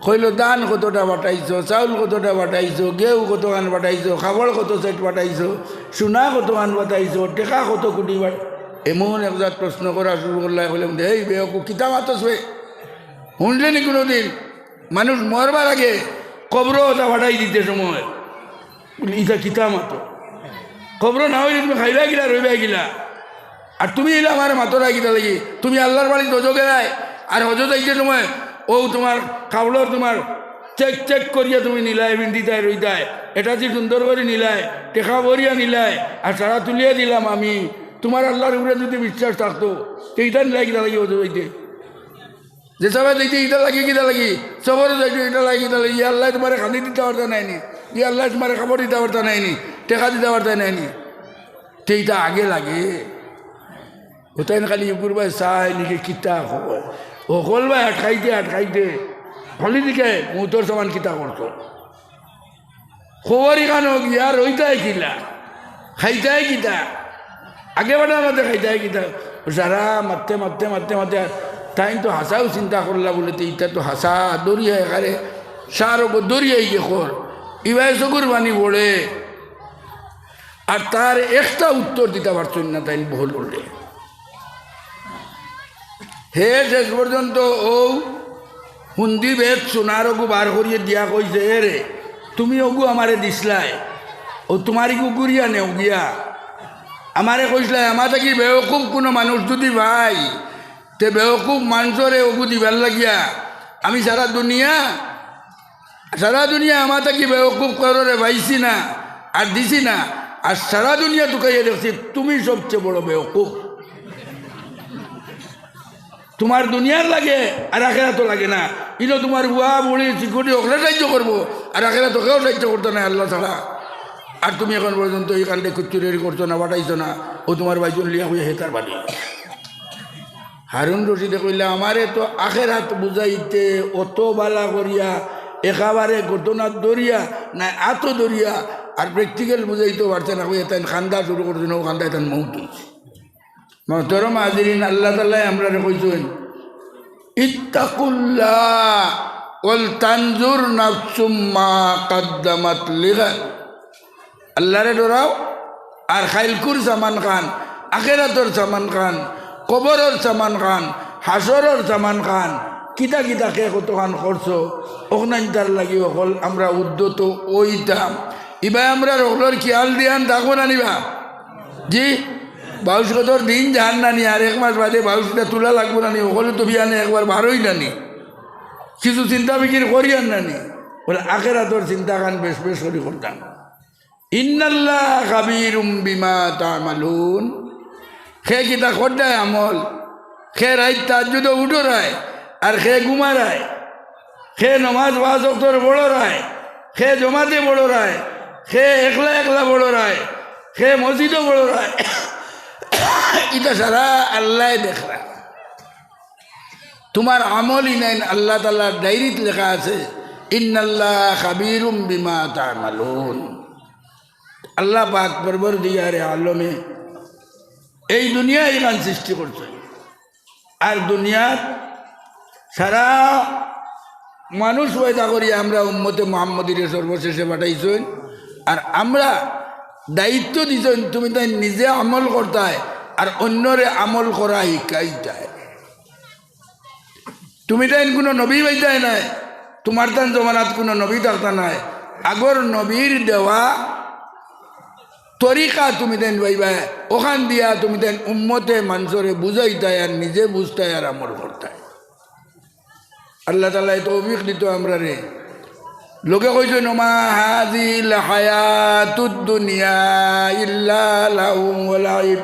কইল দান কতটা ফাটাইছো চাউল কতটা ফাটাইছো গেউ কতখান ফাটাইছো খাবার কত সেট ফাটাইছো সোনা কতখান ফাটাইছো টেকা কত কোটি এমন একজাত প্রশ্ন করা শুরু করলে বললাম এই বেয়কু কিতা মাতসবে শুনলেনি কোনোদিন মানুষ মরবার আগে কবরও ওটা ফাটাই দিতে সময় ইটা কিতা মাতো খবর না হইলে তুমি খাইবা গিলা রইবা গিলা আর তুমি এলে আমার মাতরা গিতা লাগি তুমি আল্লাহর বাড়ি হজকে যায় আর হজ যাইতে সময় ও তোমার খাবলোর তোমার চেক করিয়া তুমি নিলায় ভিন্দিতায় রইতায় এটা যে সুন্দর করে নিলায় টেকা ভরিয়া নিলায় আর সারা তুলিয়া দিলাম আমি তোমার আল্লাহর উপরে যদি বিশ্বাস থাকতো তো এইটা নিলাই গিতা লাগি হজ যাইতে যে সবাই দেখতে এটা লাগি কিতা লাগি সবারও যাইতে এটা লাগি কিতা লাগি আল্লাহ তোমার খানি দিতে পারতা নাইনি ই আল্লাহ তোমার খাবার দিতে পারতা নাইনি টেকা দিতে পারতা নাইনি তো এইটা আগে লাগে ওটাই না খালি ইউকুর ভাই চাই নিকে কিতা খবর ও কল ভাই আটকাইতে হলি দিকে মুতর সমান কিতা করতো খবরই কান গিয়া রইতাই কিলা খাইতাই কিতা আগে বাটা আমাদের খাইতাই কিতা যারা মারতে তাই তো হাসাও চিন্তা করলা বলে তো ইটা তো হাসা দরিয়া এখানে সার দরিয়াই গে খর ইবাই চকুর বাণী পড়ে আর তার একটা উত্তর দিতে পারছেন না তাই ভুল করলে হে শেষ পর্যন্ত ও হুন্দি বেদ সোনার ওগু বার করিয়ে দিয়া কইছে রে তুমি ওগু আমারে দিসলাই ও তোমারই কুকুরিয়া নেও গিয়া আমারে কইসলাই আমার থাকি বেওকুফ কোনো মানুষ যদি ভাই তে বেওকুফ মানুষরে ওগু দিবার লাগিয়া আমি সারা দুনিয়া আমার থাকি বেওকুফ করে ভাইছি না আর দিছি না আর সারা দুনিয়া টুকাইয়া দেখছি তুমি সবচেয়ে বড় বেওকুফ তোমার দুনিয়ার লাগে আর আখেরা তো লাগে না ইনো তোমার বুয়া বুড়ি চিকুটি ওখানে সাহায্য করবো আর আখেরা তোকেও সাহায্য করতো না আল্লাহ ছাড়া আর তুমি এখন পর্যন্ত এই কাণ্ডে কুচুরি করছো না বাটাইছো না ও তোমার ভাইজন লিয়া হইয়া হেতার বাড়ি হারুন রশিদে কইলা আমারে তো আখেরাত বুঝাইতে অত বালা করিয়া একেবারে ঘটনার দরিয়া না এত দরিয়া আর প্র্যাকটিক্যাল বুঝাইতে পারছে না কইয়া তাই খান্দা শুরু করছে না খান্দায় তার মৌ তুলছে মহতরম হাজিরিন আল্লাহ তাআলা আমরা কইছেন ইত্তাকুল্লাহ ওয়াল তানজুর নাফসুম মা কদ্দামাত লিগাদ আল্লাহরে ডরাও আর খাইলকুর সামান খান আখেরাতর সামান খান কবরের সামান খান হাসরের সামান খান কিতা কিতা কে কতখান করছো ওখান তার লাগি অকল আমরা উদ্যত ওইতাম ইবা আমরা ওগুলোর খেয়াল দিয়ান থাকবো না নিবা জি বাউশগতর দিন যান নানি আর এক মাস বাদে বাউশটা তোলা লাগবো নানি ওগুলো তো বিয়ানে একবার বারোই নানি কিছু চিন্তা বিক্রি করিয়ান নানি বলে আখেরাতর চিন্তা খান বেশ বেশ করি করতাম ইন্নাল্লাহ খাবীরুম বিমা তা'মালুন খে কিতা খোদায় আমল খে রাইত তাহাজ্জুদ উঠো রায় আর খে ঘুমা রায় খে নমাজ ওয়াজ ওক্তর বড় রায় খে জমাতে বড় রায় খে একলা একলা বড় রায় খে মসজিদও বড় রায় ইটা সারা আল্লাহ দেখরা তোমার আমলই নাই আল্লাহ তাআলার ডায়েরিত লেখা আছে ইন্নাল্লাহ খাবীরুম বিমা তা'মালুন আল্লাহ পাক পরবর্তীকারে আলমে এই দুনিয়া এখান সৃষ্টি করছে আর দুনিয়ার সারা মানুষ পয়দা করি আমরা উম্মতে মুহাম্মদীর সর্বশেষে পাঠাইছেন আর আমরা দায়িত্ব দিছেন তুমি তাই নিজে আমল করতায় আর অন্যরে আমল করা শিকাইতায় তুমি তাই কোনো নবী পাইতাই নাই তোমার তান জমানাত কোনো নবী থাকতা নাই আগর নবীর দেওয়া তরিকা তুমি দেন ভাইবা ওখান দিয়া তুমি দেন উম্মতে মানুষরে বুঝাইতায় আর নিজে বুঝতায় আর আমল করতায় আল্লাহ তাআলা তৌফিক দিত আমরা রে লোকে কইছে নমা হাযিল হায়াতুদ দুনিয়া ইল্লা লাহুম ওয়া লাইব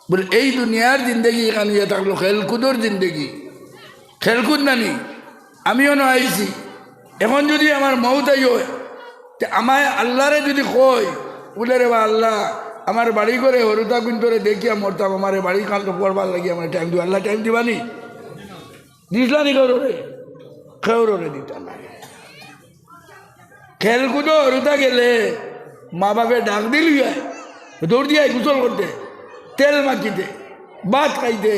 বল এই দুনিয়ার জিন্দগি এখানে থাকলো খেলকুদর জিন্দগি খেলকুদ নানি আমিও না আইছি এখন যদি আমার মৌত আই হয় আমায় আল্লাহরে যদি কয় বলে রে বা আল্লাহ আমার বাড়ি করে হরুতা কুন্তরে দেখিয়া মরতাম আমার বাড়ি কাল পড়বার লাগি আমার টাইম দিব আল্লাহ টাইম দিবানি দিসলানি গৌরে খেউরে দিতা না খেলকুদো হরুতা গেলে মা বাপে ডাক দিল দৌড় দিয়ে গোসল করতে তেল মাখিতে ভাত খাইতে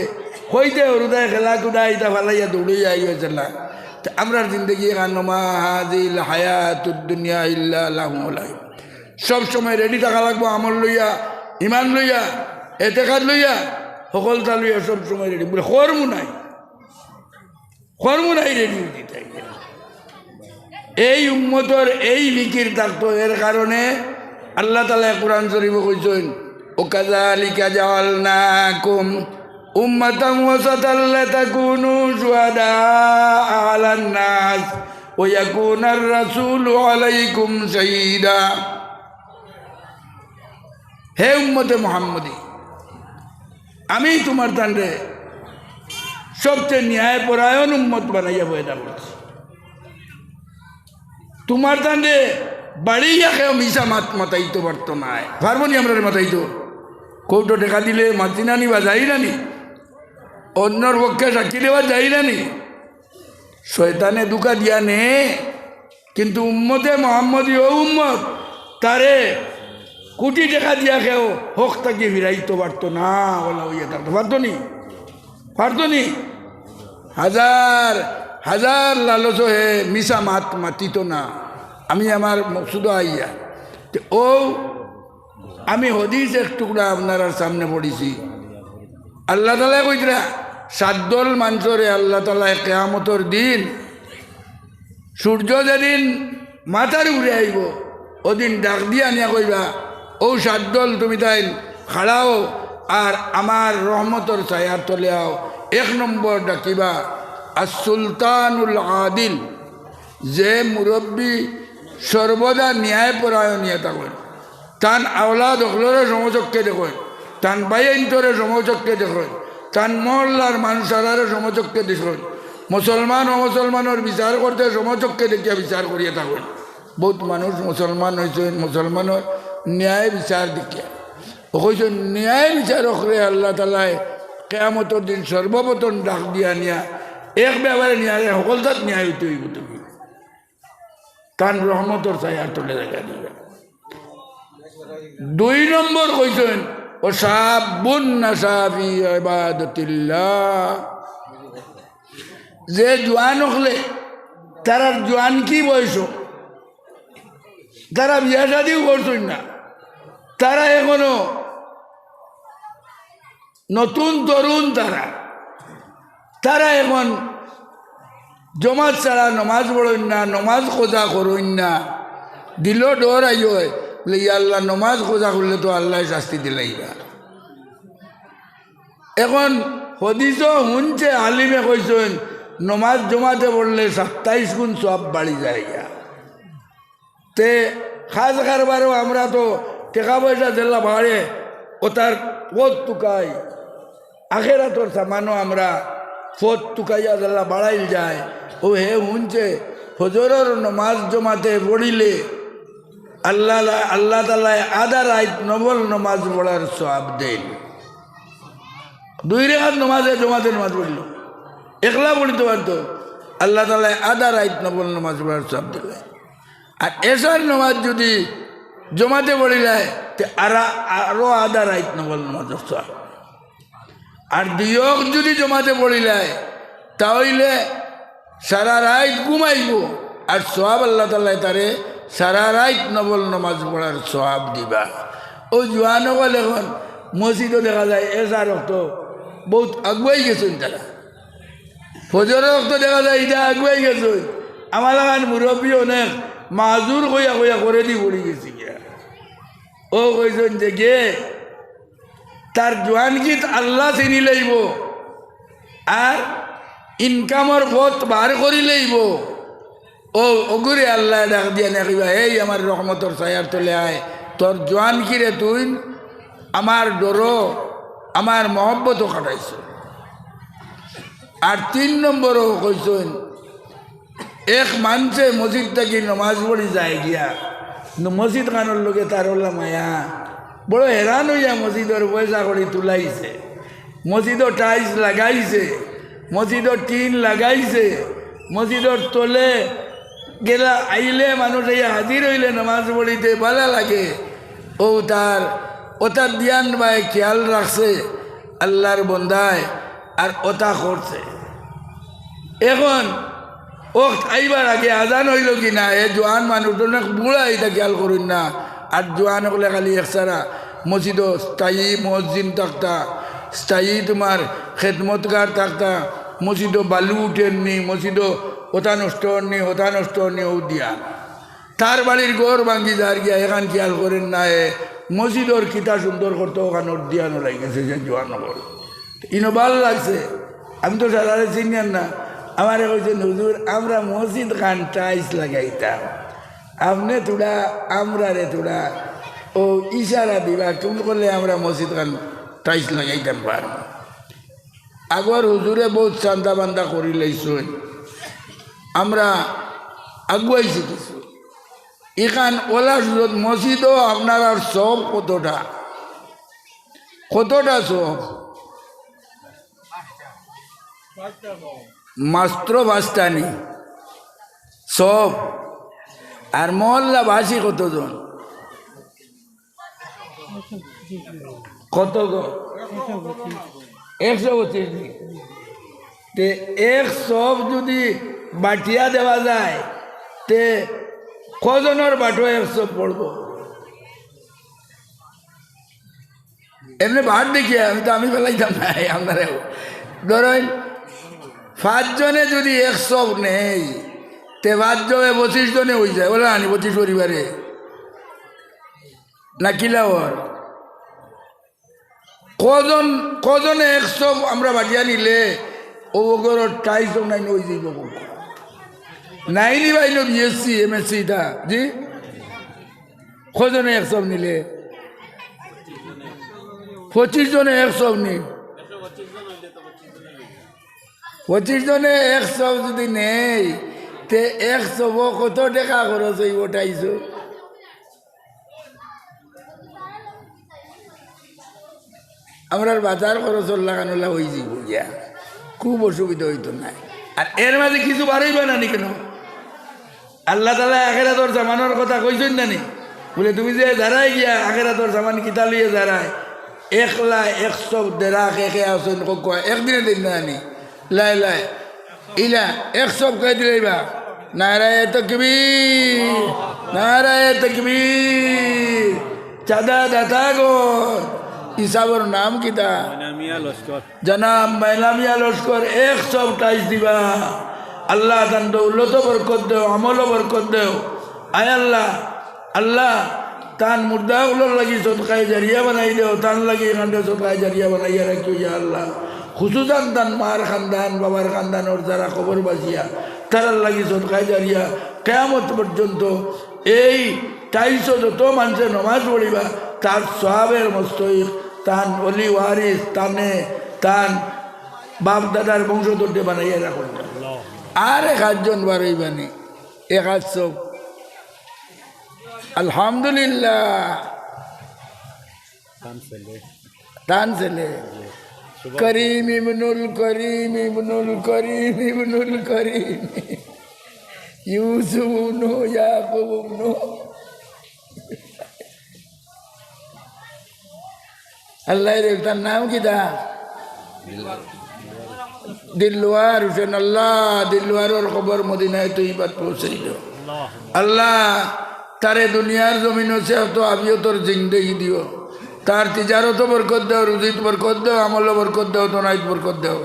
হইতে হরুদায় খেলা কুদা ইটা ফালাইয়া দৌড়িয়া আইছে না আমরার জিন্দগি কান্নমা হাযিল হায়াতুদ দুনিয়া ইল্লা লাহুম ওয়া লাইব সব সময় রেডি থাকা লাগবো আমল লইয়া ইমান লইয়া এতেকাদ লইয়া সকলতা লইয়া সব সময় রেডি বলে কর্ম নাই রেডি দিতে এই উম্মতর এই ফিকির থাকতো এর কারণে আল্লাহ তাআলা কোরআন শরীফে কইছেন ওয়াকাযালিকা জাআলনাকুম উম্মাতাম ওয়াসাতাল লিতাকুনু শুহাদা আলান নাস ওয়া ইয়াকুনার রাসূলু আলাইকুম শাহীদা হে উম্মতে মুহাম্মদী আমি তোমার তান্ডে সবচেয়ে ন্যায়পরায়ণ উম্মত বানাইয়া পয়দা করছি তোমার তান্ডে বাড়িয়া কেউ মিশা মাতাইতে পারতো না পারবো নি আমরা মাতাইতো কৌটো দেখা দিলে মাতি নানি বা যাই নানি অন্যর পক্ষে সাক্ষী দেওয়া যাই নানি শয়তানে দুকা দিয়া নে কিন্তু উম্মতে মুহাম্মদী ও উম্মত তারে কোটি টাকা দিয়া খেও হোক তাকে ফিরাইতে পারতো না বলা হইয়া থাকতো পারতো নি হাজার হাজার লালচ হে মিশা মাতিত না আমি আমার মকসুদ আইয়া ও আমি হদিস এক টুকরা আপনার সামনে পড়েছি আল্লাহ তাআলা কইতরা সাদ্দল মানুষরে আল্লাহ তাআলা কিয়ামতের দিন সূর্য যেদিন মাথার উড়ে আইব ওদিন ডাক দিয়া নিয়া কইবা ও সাদ্দল তুমি তাই খাড়াও আর আমার রহমতর ছায়ার তলে আও এক নম্বর ডাকিবা আর সুলতানুল আদিল যে মুরব্বী সর্বদা ন্যায়পরায়ণীয় থাকেন তান আওলাদ অকলরে সমচক্ষে দেখেন তান বাইন্তরে সমচক্ষে দেখেন তান মহল্লার মানুষারে সমচক্ষে দেখেন মুসলমান ও মুসলমানের বিচার করতে সমচক্ষে দেখিয়া বিচার করিয়া থাকেন বহুত মানুষ মুসলমান হয়েছেন মুসলমানের ন্যায় বিচার দেখিয়া কইছেন ন্যায় বিচারকরে আল্লাহ তাআলা কেয়ামতর দিন সর্বপ্রথম ডাক দিয়া নিয়া এক ব্যাপারে নিয়ে সকলতাত নিয়ে হইতে হইব তুমি তান রহমতর ছায়া তুলে দেখা দিবে। 2 নম্বর কইছেন ও সাবুন নাসাফি ইবাদাতিল্লাহ, যে জোয়ান হলে তারার জোয়ান কি বয়স, তারা বিয়া শাদিও করছেন না, তারা এখনো নতুন তরুণ, তারা এখন জমাত ছাড়া নমাজ পড়েন না, নমাজ খোঁজা করুন না, দিল ডর আই বলে আল্লাহ নমাজ খোঁজা করলে তো আল্লাহ শাস্তি দিলাইবা। এখন হদিস শুনছে আলিমে কইছেন নমাজ জমাতে পড়লে 27 গুণ সব বাড়ি যায়। তে খাস কারবারও আমরা তো টাকা পয়সা দিল্লা ভাড়ে ও তার পথ টুকাই, আখেরাতর সামানও আমরা পথ টুকাইয়া দিল্লা বাড়াইল যায়। ও হে শুনছে ফজরের নমাজ জমাতে পড়িলে আল্লাহ তাআলা আধা রাত নফল নমাজ পড়ার সওয়াব দেন। 2 রাকাত নমাজে জমাতে নমাজ পড়ল, একলা পড়িতে পারতো, আল্লাহ তাআলা আধা রাত নফল নমাজ পড়ার সওয়াব দিলেন। আর এশার নমাজ যদি জমাতে পড়িলায় তে আরো আধা রাত নফল নমাজের সওয়াব। আর দিয়ক যদি জমাতে পড়িলায় তাহলে সারা রাত ঘুমাইব, আর সওয়াব আল্লাহ তাআলা তারে সারা রাত নফল নমাজ পড়ার সওয়াব দিবা। ও জোয়ান হল এখন মসজিদও দেখা যায় এশার রক্ত বহুত আগুয়াই গেছেন, তারা ফজরের রক্ত দেখা যায় এটা আগুয়াই গেছেন। আমার লাগান মুরব্বী অনেক মাজুর কইয়া কইয়া করে দি পড়ি গেছি গিয়া। ও কইছেন যে গে তার জোয়ান গীত আল্লাহ চিনি লইব আর ইনকামর পথ বার করি লইব। ও অগুরে আল্লাহ ডাক দিয়া নাকিবা এই আমার রহমতর ছায়ার তলে আয়, তোর জোয়ান কিরে তুই আমার ডরো আমার মহব্বতও কাটাইছ। আর 3 নম্বরও কইছেন এক মানুষে মসজিদ থেকে নমাজ পড়ি যায় গিয়া, মসজিদ খানোর লোকে তার হল্লা মায়া বড় হেরান হইয়া মসজিদের পয়সা করে তুলাইছে, মসজিদর টাইলস লাগাইছে, মসজিদর টিন লাগাইছে, মসজিদর তলে গেলা আইলে মানুষ এই হাজির হইলে নামাজ পড়িতে ভালো লাগে। ও তার ধ্যান ভাই খেয়াল রাখছে আল্লাহর বন্দায় আর ওটা করছে। এখন ও আইবার আগে আজান হইল কি না, এ জোয়ান মানুষ অনেক বুড়া এটা খেয়াল করুন না। আর জোয়ান হলে খালি একসারা মসজিদও স্থায়ী মসজিদ থাকতা, স্থায়ী তোমার খেদমতগার থাকতা, মসজিদও বালু উঠেননি, মসজিদও ওটা নষ্ট হননি, ওটা নষ্ট হননি, ও দিয়া তার বাড়ির গড় ভাঙ্গি যার গিয়া এখান খেয়াল করেন না। এ মসজিদর কিতা সুন্দর করতো ওখানে দিয়ানো লাগেছে যে জোয়ান নগর ইনো ভালো লাগছে। আমি তো সারারে চিনিয়ান না, আমার কইছেন হুজুর আমরা মসজিদ খান টাইলস লাগাইতাম, আপনি তোরা আমরা রে তোরা ও ইশারা দিবা কোন করলে আমরা মসজিদ খান টাইলস লাগাইতাম পার। আগর হুজুরে বহুত চান্দা বান্দা করি লাইছুন, আমরা আগুয়াইছি কিছু এখান ওলা সুযোগ মসজিদও আপনার আর সব কতটা সব মাত্র 5টা নি সব। আর মহল্লা বাসী কতজন, কত গো 132। তে এক সব যদি বাটিয়া দেওয়া যায় তে কজনের বাটো 100 পড়ব? এমনি ভাট দেখিয়া আমি ফেলাইতাম না আপনারা ধরেন 5 জনে যদি 100 নেই তে 5 জনে 25 জনে হয়ে যায়, বলে আনি 25 পরিবারে না কিলাওয়ার কজনে 100 আমরা বাটিয়া নিলে ও টাইস নাই ওই যাইব নাই নি ভাই বিএসসি এমএসসি টা জি কজনে 100 নিলে 25 জনে 100 নি 25 জনে 100 যদি নেই তে 100 কত টাকা খরচ হইব টাইস? আমরা বাজার খরচর লাগানোলা হয়ে যাব গিয়া, খুব অসুবিধা হইতো না। আর এর মাঝে কিছু বাড়াইবে না নি কেন? আল্লাহ তালা আখেরাতর জামানোর কথা কইছেন না নি? বলে তুমি যে দাঁড়াই গিয়া আখেরাতর জামান কিতা লিয়ে দাঁড়ায়, 1,00,000 দেড়া খেয়ে আসেন কয় একদিনে দিন না আনি লাই লাই ইলা 100 কে দিলেইবা। নারায়ে তাকবীর, নারায়ে তাকবীর। চাঁদা দাতা গো হিসাবর নাম কিতা? জনাব মাইলামিয়া লস্কর। 100 টাইস দিবা। আল্লাহ তান দৌলত বরকত দেও, আমল বরকত দেও। আয় আল্লাহ, আল্লাহ তান মুর্দাগুলোর লাগি সদকায় জারিয়া বানাই দেও, তান লাগি এখানটা সদকায় জারিয়া বানাইয়া রাখিও ইয়া আল্লাহ। খুশুসান তান মার খানদান, বাবার খানদানোর যারা খবর বাসিয়া তারার লাগি সদকায় জারিয়া কেয়ামত পর্যন্ত এই 250 যত মানুষের নমাজ পড়িবা তার সওয়াবের মস্তইক তান অলি ওয়ারিস তানে তান বাপ দাদার বংশধরকে বানাইয়া রাখুন। আর 1 জন বাড়াইবানি 100। আলহামদুলিল্লাহ। তান ছেলে করিম ইবনুল করিম ইবনুল করিম ইবনুল করিম ইউসুফ ইবনু ইয়াকুব ইবনু আল্লাহ রে। তার নাম কি দা? দিলওয়ার হোসেন। আল্লাহ দিলওয়ারের খবর মদিনায় তৈবাত পৌঁছাইল। আল্লাহ তারে দুনিয়ার জমিন হচ্ছে তো আমিও তোর জিন্দগি দিও। তার তিজারত বরকত দেও, রুজিত বরকত দেও, আমল বরকত দেও, তোনাইত বরকত দেও।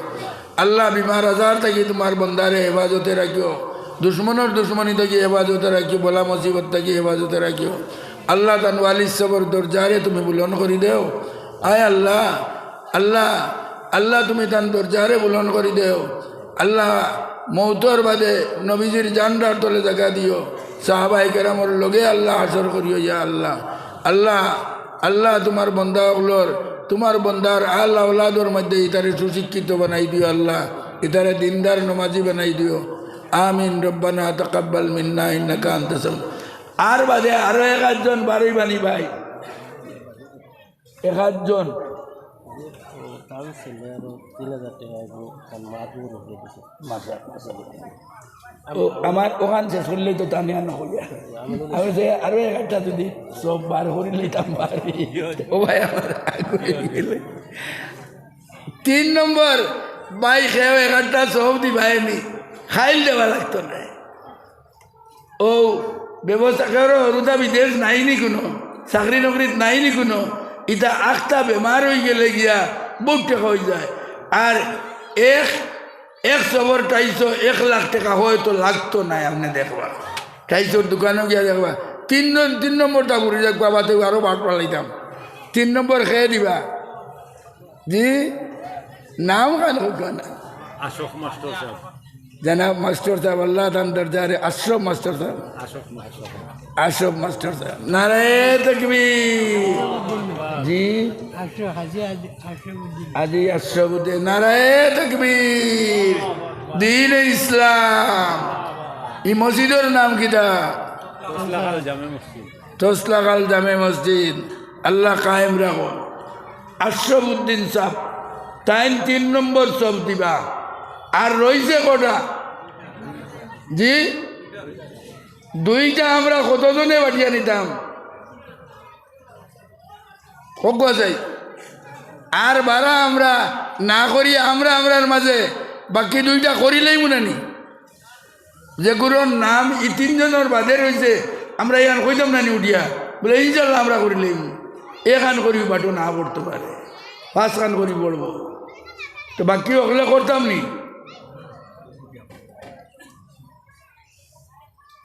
আল্লাহ বিমার আজার থাকি তোমার বন্দারে হেফাজতে রাখিও, দুশ্মনের দুশ্মনী থাকি হেফাজতে রাখিও, বলা মুসিবত থাকি হেফাজতে রাখিও। আল্লাহ তান ওয়ালিস সবর দরজারে তুমি বুলন করি দেও। আয় আল্লাহ, আল্লাহ, আল্লাহ তুমি তান দরজারে বুলন করি দেও। আল্লাহ মৌতর বাদে নবীজির জান্ডার তলে জায়গা দিও। সাহাবায়ে কেরামর লগে আল্লাহ হাসর করিও ইয়া আল্লাহ। আল্লাহ, আল্লাহ তোমার বন্দাগুলোর, তোমার বন্দার আল আওলাদর মধ্যে ইতারে সুশিক্ষিত বানাই দিও আল্লাহ, ইতারে দিনদার নমাজি বানাই দিও। আমিন। রব্বানা তাকাব্বাল মিন্না ইন্নাকা আনতাস সামিউল। আর বাদে আরো 1 জন বাড়ি বানি ভাই, 1 জন আমার ওখান শেষ করলেই তো টানিয়া নকরিয়া আমি যে আরো 1টা যদি সব বার করে নিতাম বাড়ি ও ভাই আমার 3 নম্বর ভাই খেয়ে 1টা সব দি ভাইনি খাইল দেওয়া লাগতো না। ও ব্যবস্থা করো, রুদা বিদেশ নাইনি কোনো, চাকরি নকরিত নাইনি কোনো, ইটা 8টা বেমার হয়ে গেলে গিয়া বহুত টাকা হয়ে যায়। আর এক সবর 1,00,000 টাকা হয়তো লাগতো না। আপনি দেখবা 250 দোকানে গিয়া দেখবা 3 নম্বরটা ঘুরে দেখবা বাতে আরো ভাট পালাইতাম। 3 নম্বর খেয়ে দিবা জি নাম খান না আশোক মাস্টার সাহেব, জনাব মাস্টার সাহেব। আল্লাহ তান দরজারে আশরফ মাস্টার সাহেব, আশরফ মাস্টার সাহেব। নারায়ে তাকবীর। জি আজি আশরফুদ্দিন। নারায়ে তাকবীর। দ্বীন ইসলাম। এই মসজিদের নাম কিটা? তোসলাগাল জামে মসজিদ। আল্লাহ কায়েম রাখো। আশরফুদ্দিন সাহেব তাই 3 নম্বর সব দিবা। আর রয়েছে কটা? জি 2টা আমরা কতজনে বাটিয়া নিতাম চাই। আর 12 আমরা না করি আমরার মাঝে বাকি 2টা করিলেই মনে নি যেগুলোর নাম এই 3 জনের বাদে রয়েছে আমরা এখান কইতাম না নি উঠিয়া বলে ইনশাল্লাহ আমরা করিলেই এখান করি বাটো না পড়তে পারে 5 খান করি পড়বো তো বাকি ওগুলো করতাম নি।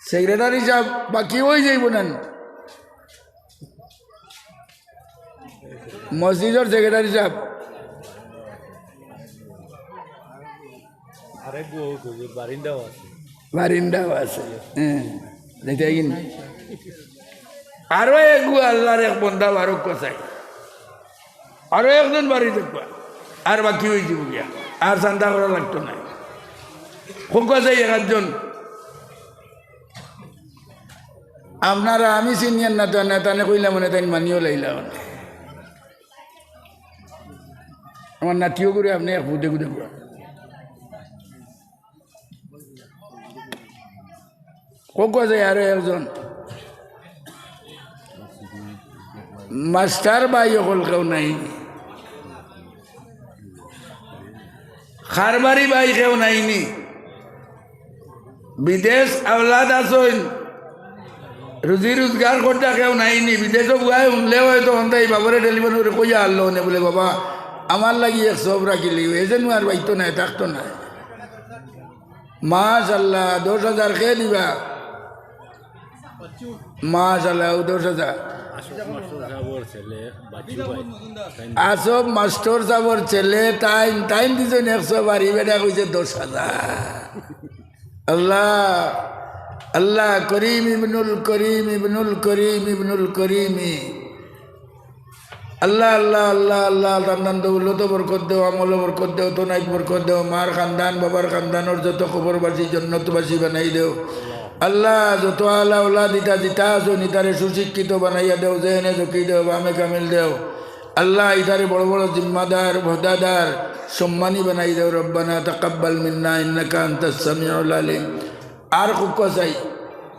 সেক্রেটারি সাহেব বাকি হয়ে যাইব না মসজিদের সেক্রেটারি সাহেব বারিন্দাও আছে। আরো এক আল্লাহর এক বন্ধা বারো কষাই আরো 1 জন বাড়ি দেখবা আর বাকি হয়ে যাব গিয়া আর চিন্তা করা লাগতো না। খুব কষাই 1 জন আপনারা আমি চিনিয়ান না তো নেতানে কইলাম মনে তাই মানিও লাইলা আমার নাতিও করে আপনি এক ফুটে গুদে কক আছে আরো একজন মাস্টার ভাই অকল কেউ নাই খারবারি ভাই কেউ নাইনি বিদেশ আওলাদ আসইন রুজি রোজগার করতে কেউ নাইনি বিদেশও বুয়াই শুনলেও হয়তো অন্তাই বাবারে টেলিফোন করে কইয়া আনলো নে বলে বাবা আমার লাগি এক সব রাখিলি এই যে আর বাইতো নাই থাকতো নাই মাশাল্লাহ 10,000 খেয়ে দিবা মাশাল্লাহ 10,000 আসব মাস্টার সাবর ছেলে টাইম টাইম দিছেন 100 বাড়ি বেটা কইছে 10,000 আল্লাহ আল্লাহ করিম ইবনুল করিম ইবনুল করিম ইবনুল করিমি আল্লাহ আল্লাহ আল্লাহ আল্লাহ তান্দান দৌলত বরকত দেও আমল বরকত দেও তোনাইক বরকত দেও মার খানদান বাবার খানদানোর যত খবরবাসী জন্নতবাসী বানাই দেও আল্লাহ যত আলা ওলা দিতা দিতা আছো নিতারে সুশিক্ষিত বানাইয়া দেও জেহেনে ঝুঁকি দেও বামে কামিল দেও আল্লাহ ইতারে বড় বড় জিম্মাদার ভোদাদার সম্মানী বানাই দেও রব্বানা তাকাব্বাল মিন্না ইন্নাকা আনতাস সামিউল আলিম আর খুব চাই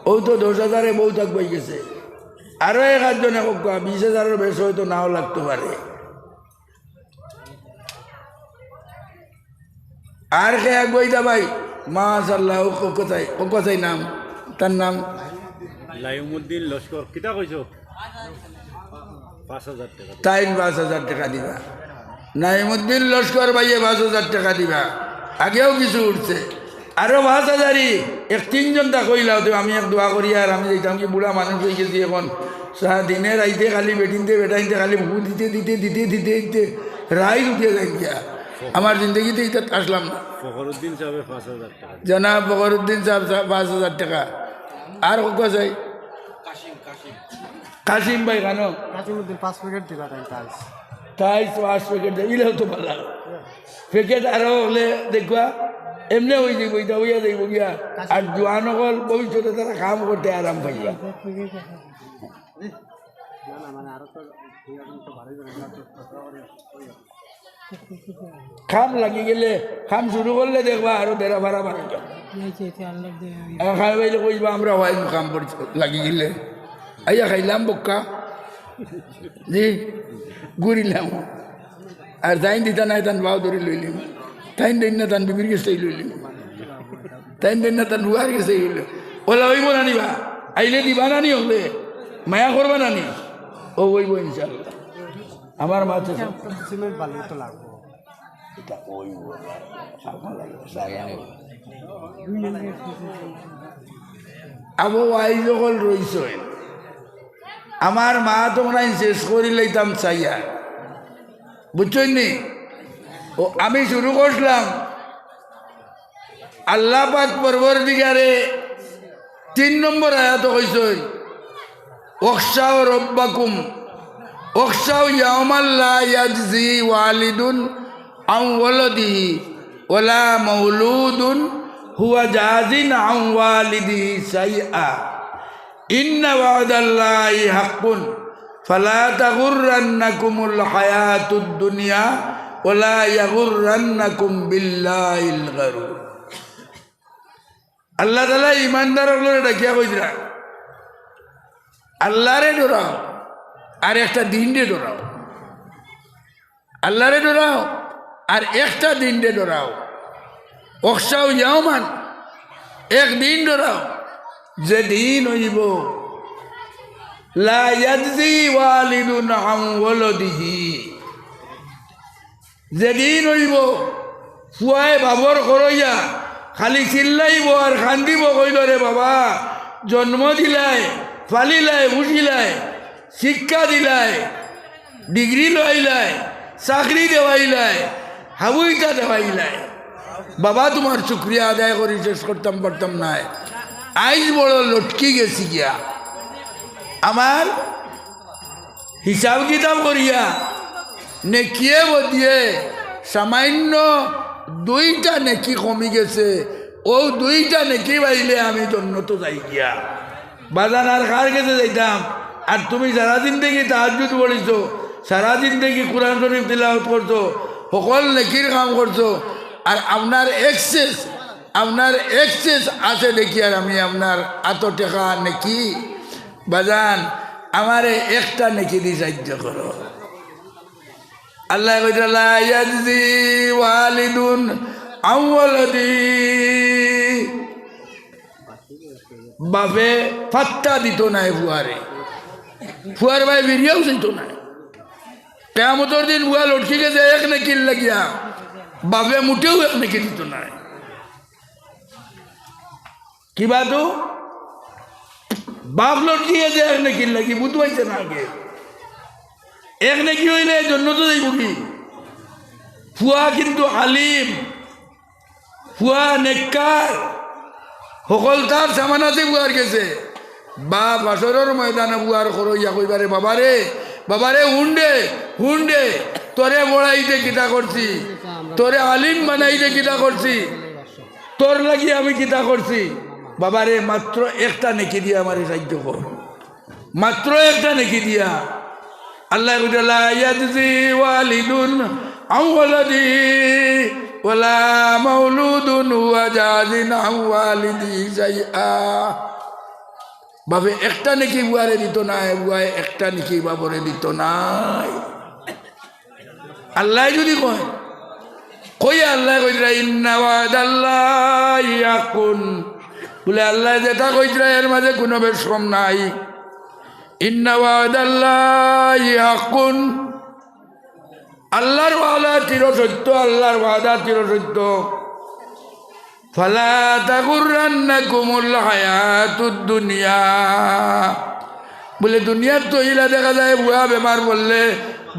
ও তো 10,000 বউ থাক বই গেছে আরো 1 জনে 20,000 বেশি হয়তো নাও লাগতে পারে আর কে এক বইটা ভাই মাশাআল্লাহ ও কোথায় নাম তার নাম লাইমুদ্দিন লস্কর কিতা কইছো 5,000 টাকা তাই 5,000 টাকা দিবা নাইমুদ্দিন লস্কর ভাইয়ে 5,000 টাকা দিবা আগেও কিছু উঠছে আরো 5,000 1-3 জন তা কইলাও তো আমি এক দোয়া করি আর আমি যাইতাম কি বুড়া মানুষ হয়ে গেছি এখন দিনে রাইতে খালি বেটিনতে বেটাইতে খালি ভু দিতে দিতে দিতে দিতে দিতে রাইত উঠে যাই গিয়া আমার জিন্দগিতে এটা আসলাম না ফখরুদ্দিন সাহেব 5,000 টাকা জনাব ফখরুদ্দিন সাহেব 5,000 টাকা আর কক চাই কাশিম ভাই কেন কাশিমুদ্দিন 5 প্যাকেট দিবা টাইলস তাই 5 প্যাকেট দিলেও তো ভালো প্যাকেট আরো হলে দেখবা এমনি হয়ে যাইব এটা হইয়া যাইব গিয়া আর জোয়ানকল ভবিষ্যতে তারা কাম করতে আরাম পাইবা খাম লাগি গেলে খাম শুরু করলে দেখবা আরো বেড়া ভাড়া বাড়ি খাই পাইলে কইবা আমরা হয় কাম করছি লাগি গেলে আইয়া খাইলাম বক্কা জি ঘুরিলাম আর যাই দিতা নাই তান বাউ ধরে লইলিম তাই দিন না তান বিবির গেছে লইলিম তাই দিন না তান বুয়ার গেছে লইল ওলা হইব না নিবা আইলে দিবা না নি হলে মায়া করবা না নি ও হইব ইনশাল্লাহ আমার মাথা সিমেন্ট বালি তো লাগবে আবু আই যখন রইছ আমার মা তোমরা শেষ করি লইতাম চাইয়া বুঝছই নি ও আমি শুরু করলাম আল্লাহ পাক পরবর্তীকারে 3 নম্বর আয়াত কইছই ওয়াখশাউ রব্বাকুম ওয়াখশাউ ইয়াওমাল লা ইয়াজজি ওয়ালিদুন আন ওয়ালাদিহি ওয়ালা মাউলুদুন হুয়া জাজিন আন ওয়ালিদিহি শাইআ ইন্না ওয়াদাল্লাহি হাক্কুন ফালা তাগুররান্নাকুমুল হায়াতুদ দুনিয়া ওয়ালা ইয়াগুররান্নাকুম বিল্লাহিল গারুর আল্লাহ তাআলা ঈমানদারগুলোরে ডাকিয়া কইরা আল্লাহরে ডরাও আর একটা দিনরে ডরাও আল্লাহরে ডরাও আর একটা দিনরে ডরাও ওয়াখশাউ ইয়াওমান একদিন ডরাও যে দিন হইব লা ইয়াজজি ওয়ালিদুন আন ওয়ালাদিহি যেদিন হইব ফুয়ায় বাবর করইয়া খালি চিল্লাইব আর কান্দিব কইল রে বাবা জন্ম দিলাই ফালিলাই বুঝিলাই শিক্ষা দিলাই ডিগ্রি লইলাই চাকরি দেওয়াইলাই হাবুইটা দেওয়াইলাই বাবা তোমার শুক্রিয়া আদায় করি শেষ করতাম পারতাম নাই আইজ বড় লটকি গেছি গিয়া আমার হিসাব কিতাব করিয়া নেকিয়ে বদিয়ে সামান্য 2টা নেকি কমি গেছে ও 2টা নেকি পাইলে আমি জন্নত যাই গিয়া বাজান আর কার কাছে যাইতাম আর তুমি সারাদিন থেকে তাহাজ্জুদ পড়িছো সারাদিন থেকে কোরআন শরীফ তিলাওয়াত করছো সকল নেকির কাম করছো আর আপনার এক্সেস আছে দেখি আর আমি আপনার এত টাকা নেকি বাজান আমারে একটা নেকি দিয়ে সাহায্য করো। আল্লাহ কইতে লা ইয়াজজি ওয়ালিদুন আন ওয়ালাদি, বাপে ফাত্তা দিত না বুয়ারে, ফুয়ার ভাই বেরিয়েও যেত না। কেয়ামতের দিন বুয়া লটকি গেছে এক নেকির লাগিয়া, বাপে মুটেও এক নেকি দিত না। কিবা তো বাপ লটকি গেছে এক নেকির লাগি, বুঝ পাইছে না আগে এক নেকি হইলে জন্য তো যাইব কি। ফুয়া কিন্তু আলিম, ফুয়া নেককার, সকল তার সামান আছে বুয়ার গেছে। বাপ আসরের ময়দানে বুয়ার করইয়া কইবারে বাবারে বাবারে হুন্ডে তোরে বড়াইতে কিতা করছি, তোরে আলিম বানাইতে কিতা করছি, তোর লাগি আমি কিতা করছি। বাবারে মাত্র একটা নেকি দিয়া আমার সাহায্য কর, মাত্র একটা নেকি দিয়া। আল্লাহ লা ইয়াজজি ওয়ালিদুন আন ওয়ালাদি ওয়ালা মাউলুদুন হুয়া জাযিন আন ওয়ালিদি শাইআ। বাপে একটা নেকি বুয়ারে দিত নাই, বুয়ায় একটা নেকি বাবরে দিত নাই। আল্লাহ যদি কয় আল্লাহ কইরা ইন্না ওয়াদাল্লাহি হাক্কুন, বলে আল্লাহ যেটা কইরা এর মাঝে কোনো বেশম নাই। ইন্না ওয়াদাল্লাহি হাক্কুন, আল্লাহর ওয়াদা চির সত্য, আল্লাহর ওয়াদা চির সত্য। ফালা তাগুররান্নাকুমুল হায়াতুদ দুনিয়া, বলে দুনিয়ার তো ইলা দেখা যায় বুয়া বেমার বললে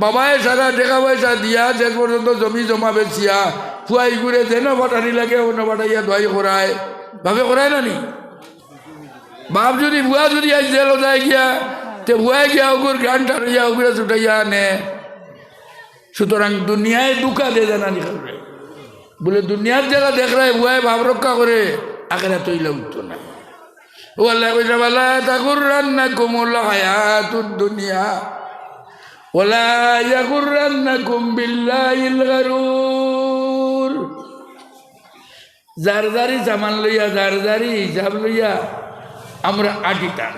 বাবায় সারা টাকা পয়সা দিয়া শেষ পর্যন্ত জমি জমা বেচিয়া ফুয়াই ঘুরে যেন বাটানি লাগে অন্য বাটাইয়া দোয়াই করায়, ভাবে করায় না নি। বাপ যদি বুয়া যদি আজ জেল যায় গিয়া তে বুয়াই গিয়া ওগুর গান টানিয়া ওগুলো ছুটাইয়া আনে। সুতরাং দুনিয়ায় দুকা দে জানানি খাবে, বলে দুনিয়ার যারা দেখ রায় বুয়াই ভাব রক্ষা করে আখেরা তৈলা উঠতো না। ও আল্লাহ কইরা বালা তাগুররান্নাকুমুল হায়াতুদ দুনিয়া ওয়ালা ইয়াগুররান্নাকুম বিল্লাহিল গারুর। জারজারি জামান লইয়া জারজারি হিসাব লইয়া আমরা আটিতাম,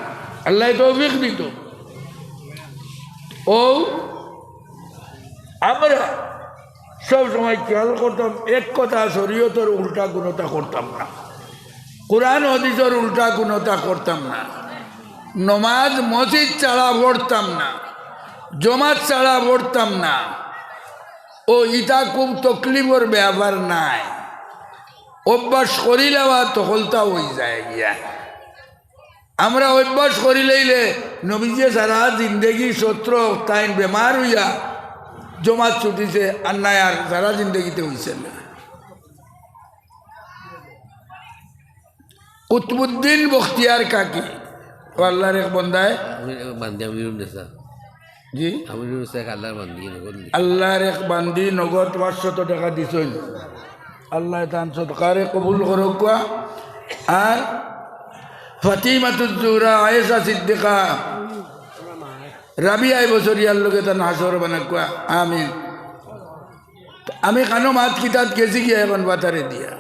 আল্লাহ তৌফিক দিত। ও আমরা সব সময় খেয়াল করতাম এক কথা, শরীয়তের উল্টা কোনোটা করতাম না, কোরআন হাদিসের উল্টা কোনোটা করতাম না, নমাজ মসজিদ ছাড়া পড়তাম না, জমাত ছাড়া পড়তাম না। ও ইটা খুব তকলিফর ব্যাপার নাই, অভ্যাস করিলে বা তখলতা হয়ে যায় গিয়া। আমরা অভ্যাস করিলেইলে নবীজে সারা জিন্দগি সত্র তাই বেমার হইয়া জমাত ছুটিছে আর নাই, আর সারা জিন্দগিতে হয়েছে না। কুতুবুদ্দিন বখতিয়ার কাকি আল্লাহর এক বন্দায় জি আল্লাহর এক বান্দি নগদ 500 টাকা দিছেন, আল্লাহ তান সদকারে কবুল করুক। আর ফাতিমাতুজ জোহরা আয়েশা সিদ্দিকা রাবিআ বছরিয়ার লোকে তান হাসর বানাকুয়া আমিন। আমি কানো মাত কিতাব গেছি গিয়া এখন বাতারে দিয়া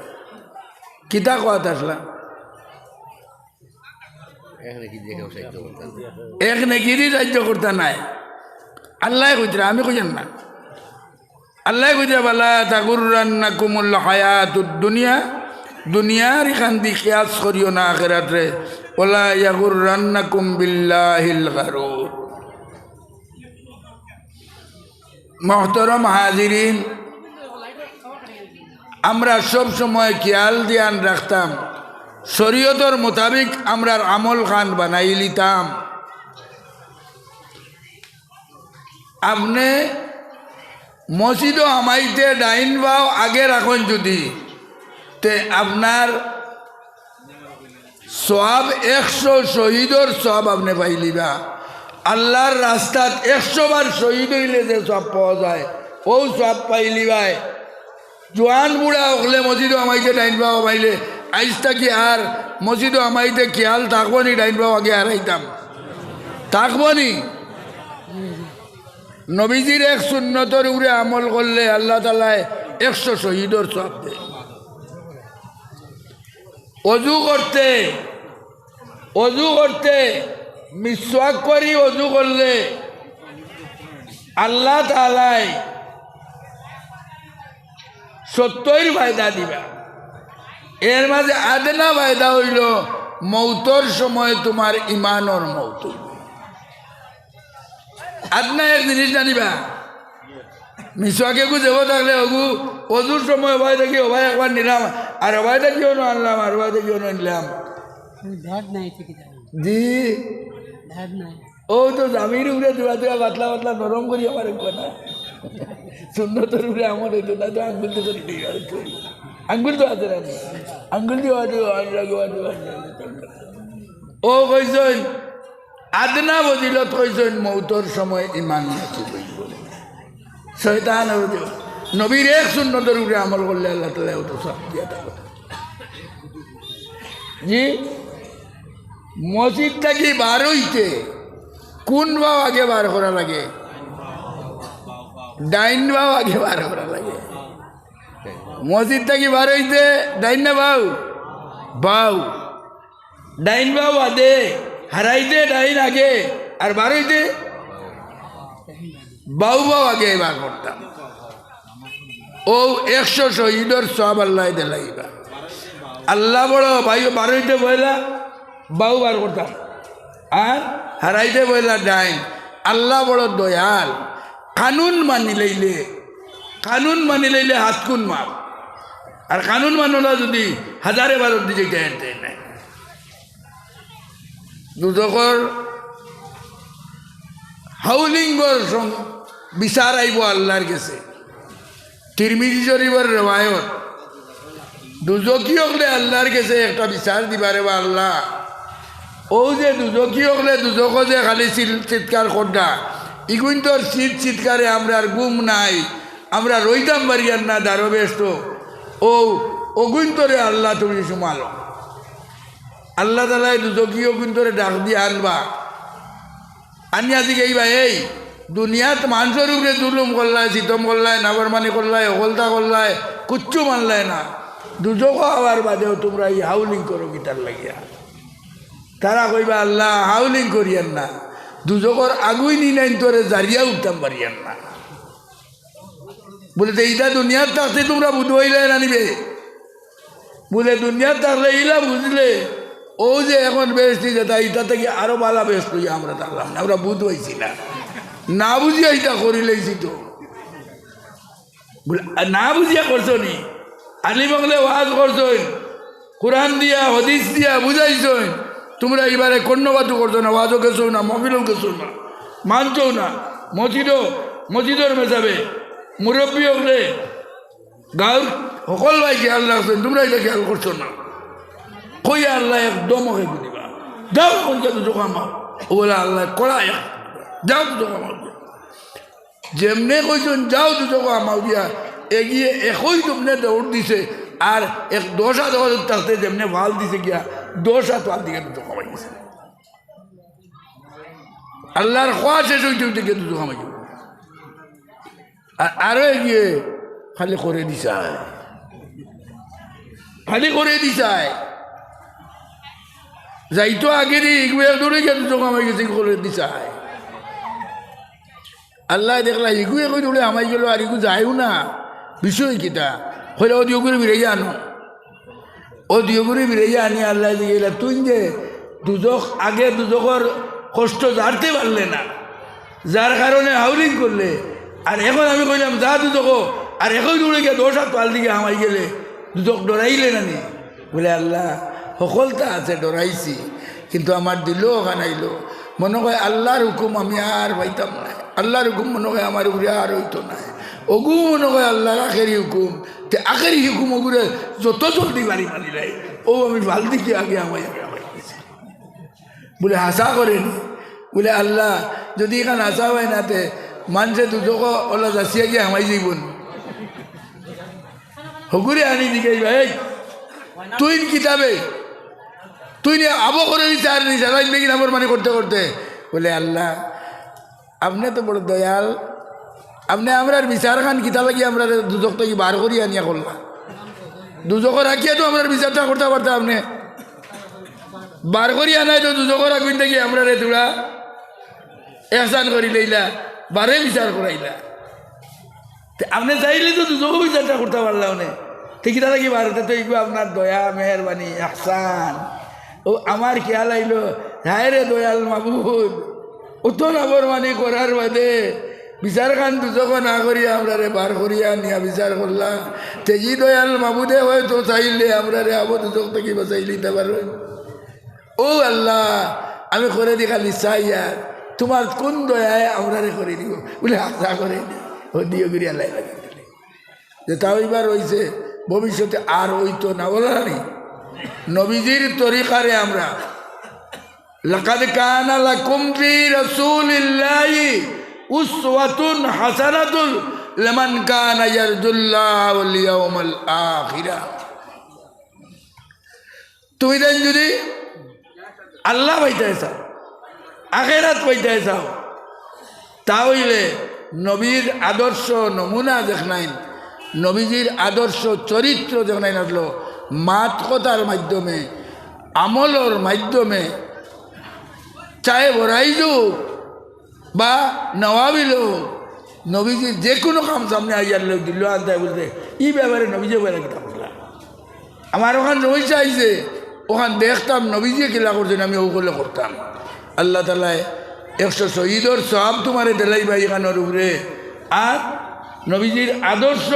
কিতা কোয়াত আসলাম এক নেকিরি সাহায্য করতে নাই। আল্লাহ কইতরা, আমি কইছেন না। আল্লাহ কইতরা বালা তাগুররান্নাকুমুল হায়াতুদ দুনিয়া, দুনিয়ার এখান দি কিয়াস করিও না আখিরাতে। ওয়ালা ইয়াগুররান্নাকুম বিল্লাহিল গারুর। মুহতারাম হাজিরিন, আমরা সব সময় খেয়াল ধ্যান রাখতাম শরীয়তের মোতাবিক আমরার আমল খান বানাই লিতাম। আপনি মসজিদও আমাইতে ডাইন বাও আগে রাখুন যদি, তে আপনার সওয়াব 100 শহীদর সওয়াব আপনি পাইলিবা। আল্লাহর রাস্তাত 100 বার শহীদ হইলে যে সওয়াব পাওয়া যায় ও সওয়াব পাইলিবাই। জোয়ান বুড়া হলে মসজিদও আমাইতে ডাইন বাও পাইলে আইসটা কি আর মসজিদও আমাইতে খেয়াল থাকবো নি ডাইন বাও আগে হারাইতাম, থাকবো নি? নবীজির এক সুন্নতর উপরে আমল করলে আল্লাহ তাআলা 100 শহীদর সওয়াব দেয়। অজু করতে মিসওয়াক করি অজু করলে আল্লাহ তাআলা 70 ফায়দা দিবা। এর মাঝে আদনা ফায়দা হইল মৌতর সময় তোমার ইমানর মৌত হইবে। আদনা এক জিনিস জানিবা, মিসওয়াকে দেব থাকলে অগু অজুর সময় ওভাই থাকি ওভাই একবার নিলাম, আর ওভাই থাকিও না আনলাম, আর ওভাই থাকিও না নিলাম। জি ও তো জামির উপরে দূরা দূরা পাতলা পাতলা নরম করি আমার না সুন্নতর উপরে আমার হইতো না, তো আঙ্গুল তো করি আঙ্গুল তো আছে না, আঙ্গুল দিয়ে ও কইসন আদনা বজিলত কইসন মৌতর সময় ইমান নাকি বইব শয়তান নবীর এক সুন্নতর উপরে আমল করলে আল্লাহ তাআলা তো সব দিয়া থাকবে। জি মসজিদ থেকে বার হইতে কোন ভাব আগে বার করা লাগে? ডাইন ভাব আগে বার করা লাগে। মসজিদ থেকে বার হইতে ডাইন না বাউ বাউ ডাইন বাউ আদে হারাইতে ডাইন আগে, আর বার হইতে বাউ বাউ আগে বার করতাম। ও 100 শহীদর সওয়াব আল্লাহ দিলাইবা। আল্লাহ বড় ভাই বার হইতে বইলা বাউ বার করতাম, আর হারাইতে বইলা ডাইন। আল্লাহ বড় দয়াল, কানুন মানি লইলে হাত কুন মাপ, আর কানুন মানলা যদি 1000 বারোর দিকে যেতে নাই। দুদকর হাউলিঙ্গর বিচার আইব আল্লাহর কাছে। তিরমিজি শরীফের রেওয়ায়ত, দুজকি হলে আল্লাহর কাছে একটা বিচার দিবারে বা আল্লাহ ও যে দুজকি হলে দুজক যে খালি চিৎকার করডা ইগুন তোর চিৎকারে আমরা আর গুম নাই, আমরা রইতাম বাড়িয়ার না দারো ব্যস্ত ও অগুন তোরে আল্লাহ তুমি সুমালো। আল্লাহ তাআলা দুজকি অগুন তোরে ডাক দিয়ে আনবা, আনিয়া দিকে এইবা এই দুনিয়াত মানুষের উপরে জুলুম করলায়, সিতম করলায়, নাবরমানি করলায়, অকলতা করলায়, কুচ্ছু মানলায় না। দুজক হওয়ার বাদেও তোমরা এই হাউলিং করো গিটার লাগিয়া। তারা কইবা আল্লাহ হাউলিং করিয়েন না, দুজকর আগুই নি নাই তোরে জারিয়া উঠতাম পারিয়েন না। বলে এইটা দুনিয়ার থাকতে তোমরা বুধ হইলে আনিবে, বলে দুনিয়ার থাকলে ইলা বুঝলে ও যে এখন বেশি যেটা এইটা থেকে আরো বালা বেশ লইয়া আমরা থাকলাম না, আমরা বুধ হয়েছি না বুঝিয়া এইটা করিলেছি তো না বুঝিয়া করছো নি। আলি বগলে ওয়াজ করছই, কোরআন দিয়া হদিস দিয়া বুঝাইছই, তোমরা এবারে কর্ণবাদও করছো না, ওয়াজও গেছো না, মহিলাও গেছো না, মানছো না। মসজিদর মেজাবে মুরব্বী হলে গাঁর সকল ভাই খেয়াল রাখছেন, তোমরা এটা খেয়াল করছো না। কইয়া আল্লাহ একদম ওকে দিবা, যাও কোনকে দুটো কামাও। ও বলে আল্লাহ কড়া যাও দুটো কামাও। যেমনে কইছেন যাও দুটো কামাও দিয়া এগিয়ে একই তোমনে দৌড় দিছে, আর 10 হাত থাকতে যেমনে ভাল দিছে গিয়া 10 হাত ভাল দিকে দুটো কামাই গেছে। আল্লাহর খোয়া শেষ হইতে হইতে গিয়ে দুটো কামাই গেল, আর আরো এগিয়ে খালি করে দিছায়, খালি করে দিছায়। যাইতো আগে দিয়ে দৌড়ে গিয়ে দুটো কামাই গেছে করে দিছায়। আল্লাহ দেখলা ইগুয়ে কই দৌড়ে আমাই গেল, আর ইগু যায়ও না। বিষয় কিটা হইলে ও দিও করে বিরাইয়া আনো, ও দিও করে বিরাইয়া আনি আল্লাহ দিকে তুই যে দুজক আগে দুজকর কষ্ট জানতে পারলে না, যার কারণে হাউলিং করলে, আর এখন আমি কইলাম যা দুজক, আর এখন দৌড়ে গিয়ে 10 হাত পাল দিকে আমাই গেলে দুজক ডরাইলে না নি। বলে আল্লাহ সকলতা আছে ডরাইছি, কিন্তু আমার দিলও খানাইলো। মনে হয় আল্লাহর হুকুম আমি আর পাইতাম না, আল্লাহর হুকুম মনে হয় আমার উপরে আর হইতো না। অগু মনে হয় আল্লাহর আখেরি হুকুম, তে আখেরি হুকুম ওগুলো যত জলদি বাড়ি মানি লাই ও আমি ভাল দিকে আগে আমায় বলে হাসা করেন। বলে আল্লাহ যদি এখানে হাসা হয় না তে মানুষে দুজক ওলা যাচিয়া গিয়ে আমায় যাইবন হগুরে আনি দিকে ভাই তুই কিতাবে তুই নিয়ে আবো করে দিতে আর নিচে নাম্বার মানে করতে করতে। বলে আল্লাহ আপনি তো বড় দয়াল, আপনি আমরা বিচার খান কিতা লাগি আমরা দুজক থেকে বার করি আনিয়া করলাম দুজক রাখিয়া তো আমরা বিচারটা করতে পারতাম আপনি বার করি আনাই তো দুজক রাখুন থেকে আমরা রে তোরা এহসান করি লইলা বারে বিচার করাইলা আপনি চাইলে তো দুজকও বিচারটা করতে পারলাম না ঠিক তারা কি ভারতে তো এইগুলো আপনার দয়া মেহরবানি আহসান ও আমার খেয়াল আইলো হ্যাঁ রে দয়াল মাহবুব অত নাবরমানি করার বাদে বিচার খান দুজক না করিয়া আমরা রে বার করিয়া নিয়া বিচার করলাম তেজি দয়াল মাহবুদে হয়তো চাইলে আমরা রে আবো দুজক থেকে বাঁচাই নিতে পারো ও আল্লাহ আমি করে দি খালি চাই আর তোমার কোন দয়ায় আমরা রে করে দিব বলে আশা করে ও দিও গিরি আল্লাহ লাগে যে তাও এবার হয়েছে ভবিষ্যতে আর হইতো না বলানি নবীজির তরিকারে আমরা লাকাদ কানা লাকুম ফি রাসূলিল্লাহি উসওয়াতুন হাসানাতুন লিমান কানা ইয়ারজুল্লাহ ওয়াল ইয়াউমাল আখিরা তুমি দেন যদি আল্লাহ পাইতে চাও আখিরাত পাইতে চাও তাহলে নবীর আদর্শ নমুনা দেখনাইন নবীজির আদর্শ চরিত্র যখন আসলো মাত কথার মাধ্যমে আমলর মাধ্যমে চাহে বড়াই যুগ বা নবাবিল নবীজির যে কোনো কাম সামনে আইয়ার লোক দিল আনতে বলতে এই ব্যাপারে নবীজি বলে কিতা করলাম আমার ওখান রয়েছে আইছে ওখান দেখতাম নবীজি কিলা করছেন আমি ওগুলো করতাম আল্লাহ তালায় 100 শহীদর সব তোমারে দেলাইবা এখানোর উপরে আর নবীজির আদর্শ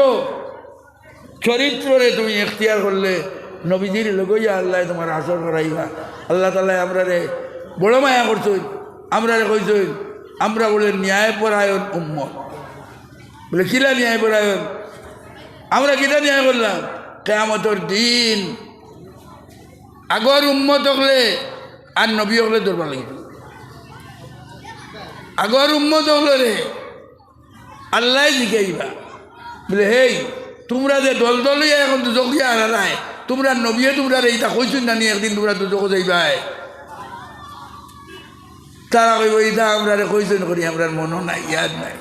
চরিত্রে তুমি এখতিয়ার করলে নবীজির লগইয়া আল্লাহ তোমার আসর করাইবা আল্লাহ তালায় আমরা রে বড় মায়া করছই আমরা রে কইছই আমরা বলে ন্যায়পরায়ণ উম্মত বলে কিলা ন্যায়পরায়ণ আমরা কিতা ন্যায় করলাম কিয়ামতর দিন আগর উম্মত হলে আর নবী হলে দরবার লাগিব আগর উম্মত হলে রে আল্লাহ জিগাইবা বলে হেই তোমরা যে দল দল এখন দুজক দিয়ে আনা নাই তোমরা নবীয়ে তোমরা এইটা কইছুন না নিয়ে একদিন তোমরা দুজক যাইবাই তারা কইব এইটা আমরা কইছুন করি আমরা মনও নাই ইয়াদ নাই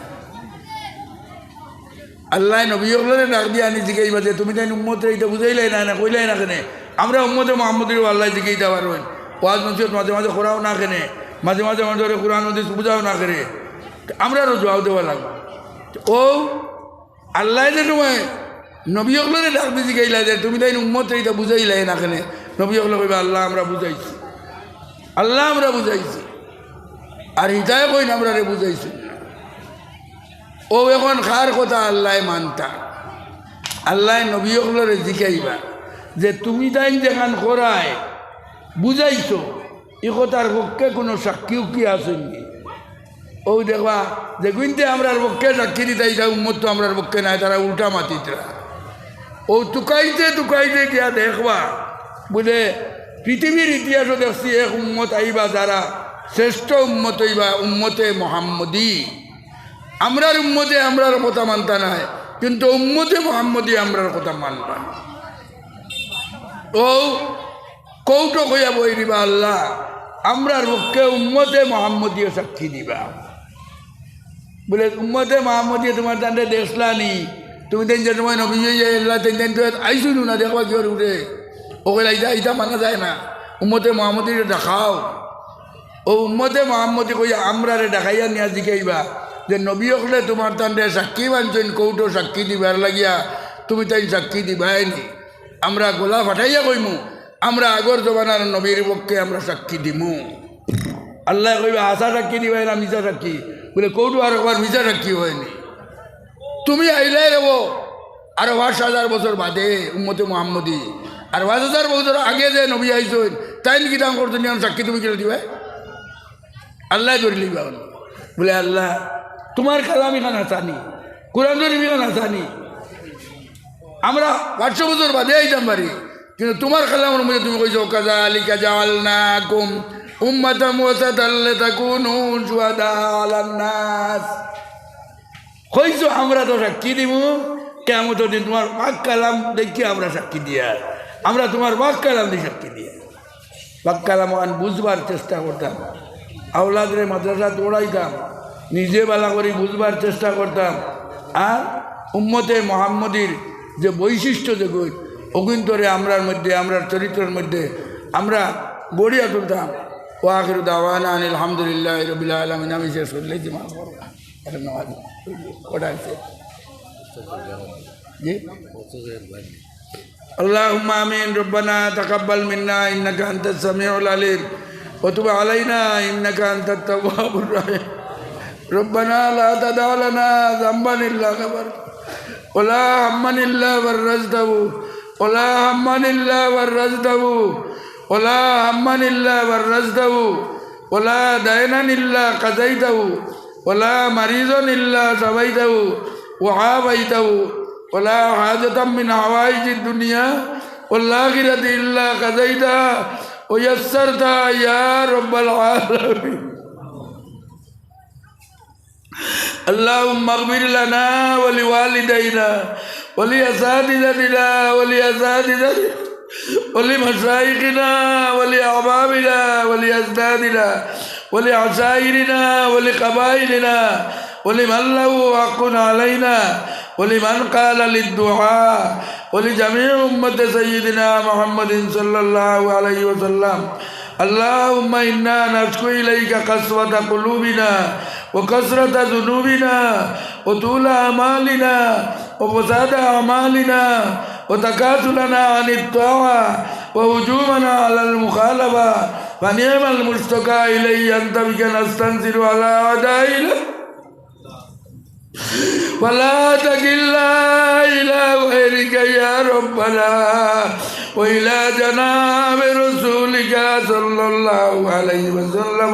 আল্লাহ নবী হলে ডাক দিয়ে আনি জিগাইবা যে তুমি তাই উম্মতে এইটা বুঝাইলাই না কইলাই না কেনে আমরা উম্মতে মোহাম্মদের আল্লাহ জিগাইতে পারবেন ওয়াজ নসিহত মাঝে মাঝে করাও না কেনে মাঝে মাঝে আমাদের কোরআন নদী বুঝাও না করে আমরাও জবাব দেওয়া লাগবে ও আল্লাহ যে তোমায় নবী হলে ডাক দিয়ে জিগাইলা যে তুমি তাই উম্মতে এইটা বুঝাইলাই না কেনে নবী হলে কইবা আল্লাহ আমরা বুঝাইছি আল্লাহ আমরা বুঝাইছি আর ইটাই কই না আমরা রে বুঝাইছি ও এখন খার কথা আল্লাহ মানতা আল্লাহ নবী হলে জিগাইবা যে তুমি তাই যেখান করায় বুঝাইছো এ কথার পক্ষে কোনো সাক্ষী কি আসেনি ও দেখবা যে কিন্তু আমরার পক্ষে সাক্ষী দিতে উম্মত তো আমরার পক্ষে নাই তারা উল্টা মাতিতরা ও টুকাইতে টুকাইতে গিয়া দেখবা বলে পৃথিবীর ইতিহাসও দেখছি এক উম্মত আইবা যারা শ্রেষ্ঠ উম্মত হইবা উম্মতে মোহাম্মদী আমরার উম্মতে আমরার কথা মানতা নাই কিন্তু উম্মতে মোহাম্মদী আমরার কথা মানবা ও কৌটো কইয়া বই দিবা আল্লাহ আমরার পক্ষে উম্মতে মোহাম্মদীয় সাক্ষী দিবা বলে উম্মতে মোহাম্মদীয় তোমার তান্ডে দেখলানি তুমি তেন যে সময় নবী আল্লাহ তেন তেন তো আইসুন না দেখবা কি উঠে ওকে ইটা ইটা মানা যায় না উম্মতে মোহাম্মদীরে দেখাও ও উম্মতে মোহাম্মদী কইয়া আমরারে দেখাইয়া নিয়া জিকাইবা যে নবী হলে তোমার তান্ডে সাক্ষী বানছেন কৌটো সাক্ষী দিবার লাগিয়া তুমি তাই সাক্ষী দিবাই নি আমরা গোলা ফাটাইয়া কইমু আমরা আগর জমানার নবীর পক্ষে আমরা সাক্ষী দিমু আল্লাহ কইবা হাসা সাক্ষী দিবাই না মিশা সাক্ষী বলে কৌটো আর একবার মিশা সাক্ষী হয়নি তুমি আইলাই রেব আরো 5,000 বছর বাদে উম্মতে মোহাম্মদী আর 5,000 বছর আগে যে নবী আইসেন তাই নাকি দাম করতেন সাক্ষী তুমি কেটে দিবে আল্লাহ ধরে লিবা বলে আল্লাহ তোমার কালাম এখানে আসানি কোরআন শরীফ এখানে আসানি আমরা 500 বছর বাদে আইতাম পারি কিন্তু তোমার কালামের মধ্যে তুমি কইছো কাযালিকা জাআলনাকুম উম্মাতাম ওয়াসাতাল লিতাকুনু শুহাদা আলান নাস কইছো আমরা তো সাক্ষী দিব কিয়ামতের দিন তোমার পাক কালাম দেখি আমরা সাক্ষী দিয়া আমরা তোমার পাক কালাম দিয়ে সাক্ষী দিয়া পাক কালাম বুঝবার চেষ্টা করতাম আওলাদরে মাদ্রাসা দৌড়াইতাম নিজে বালা করে বুঝবার চেষ্টা করতাম আর উম্মতে মোহাম্মদীর যে বৈশিষ্ট্য যে অগুন্তরে আমরার মধ্যে আমরার চরিত্রের মধ্যে আমরা গড়িয়া তুলতাম। ও আখির দাওয়ানা আনিল আলহামদুলিল্লাহ রবিল আলমিন। আমি শেষ করলেছি মা ওটা আছে জি اللهم آمين ربنا تقبل منا إنك أنت السميع العليم وتب علينا إنك أنت التواب الرحيم ربنا لا تدع لنا ذنبا إلا غفرته ولا هما إلا فرجته ولا هما إلا فرجته ولا هما إلا فرجته ولا دينا إلا قضيته ولا مريضا إلا شفيته وعافيته ولا حاجة من حوائج الدنيا والآخرة إلا قضيتها ويسرتها يا رب العالمين اللهم اغفر لنا ولوالدينا ولأساتذتنا ولمشايخنا ولأحبابنا ولأجدادنا ولعشائرنا ولقبائلنا ولمن له حق علينا ولمن قال للدعاء ولجميع أمة سيدنا محمد صلى الله عليه وسلم اللهم إنا نشكو إليك قسوة قلوبنا وكثرة ذنوبنا وطول أعمالنا وفساد أعمالنا وتكاسلنا عن الطاعة وهجومنا على المخالفة فنعم المشتكى إليه أنت بك نستنزل على أعدائنا ولا تكلنا إلى غيرك يا ربنا وإلى جناب رسولك صلى الله عليه وسلم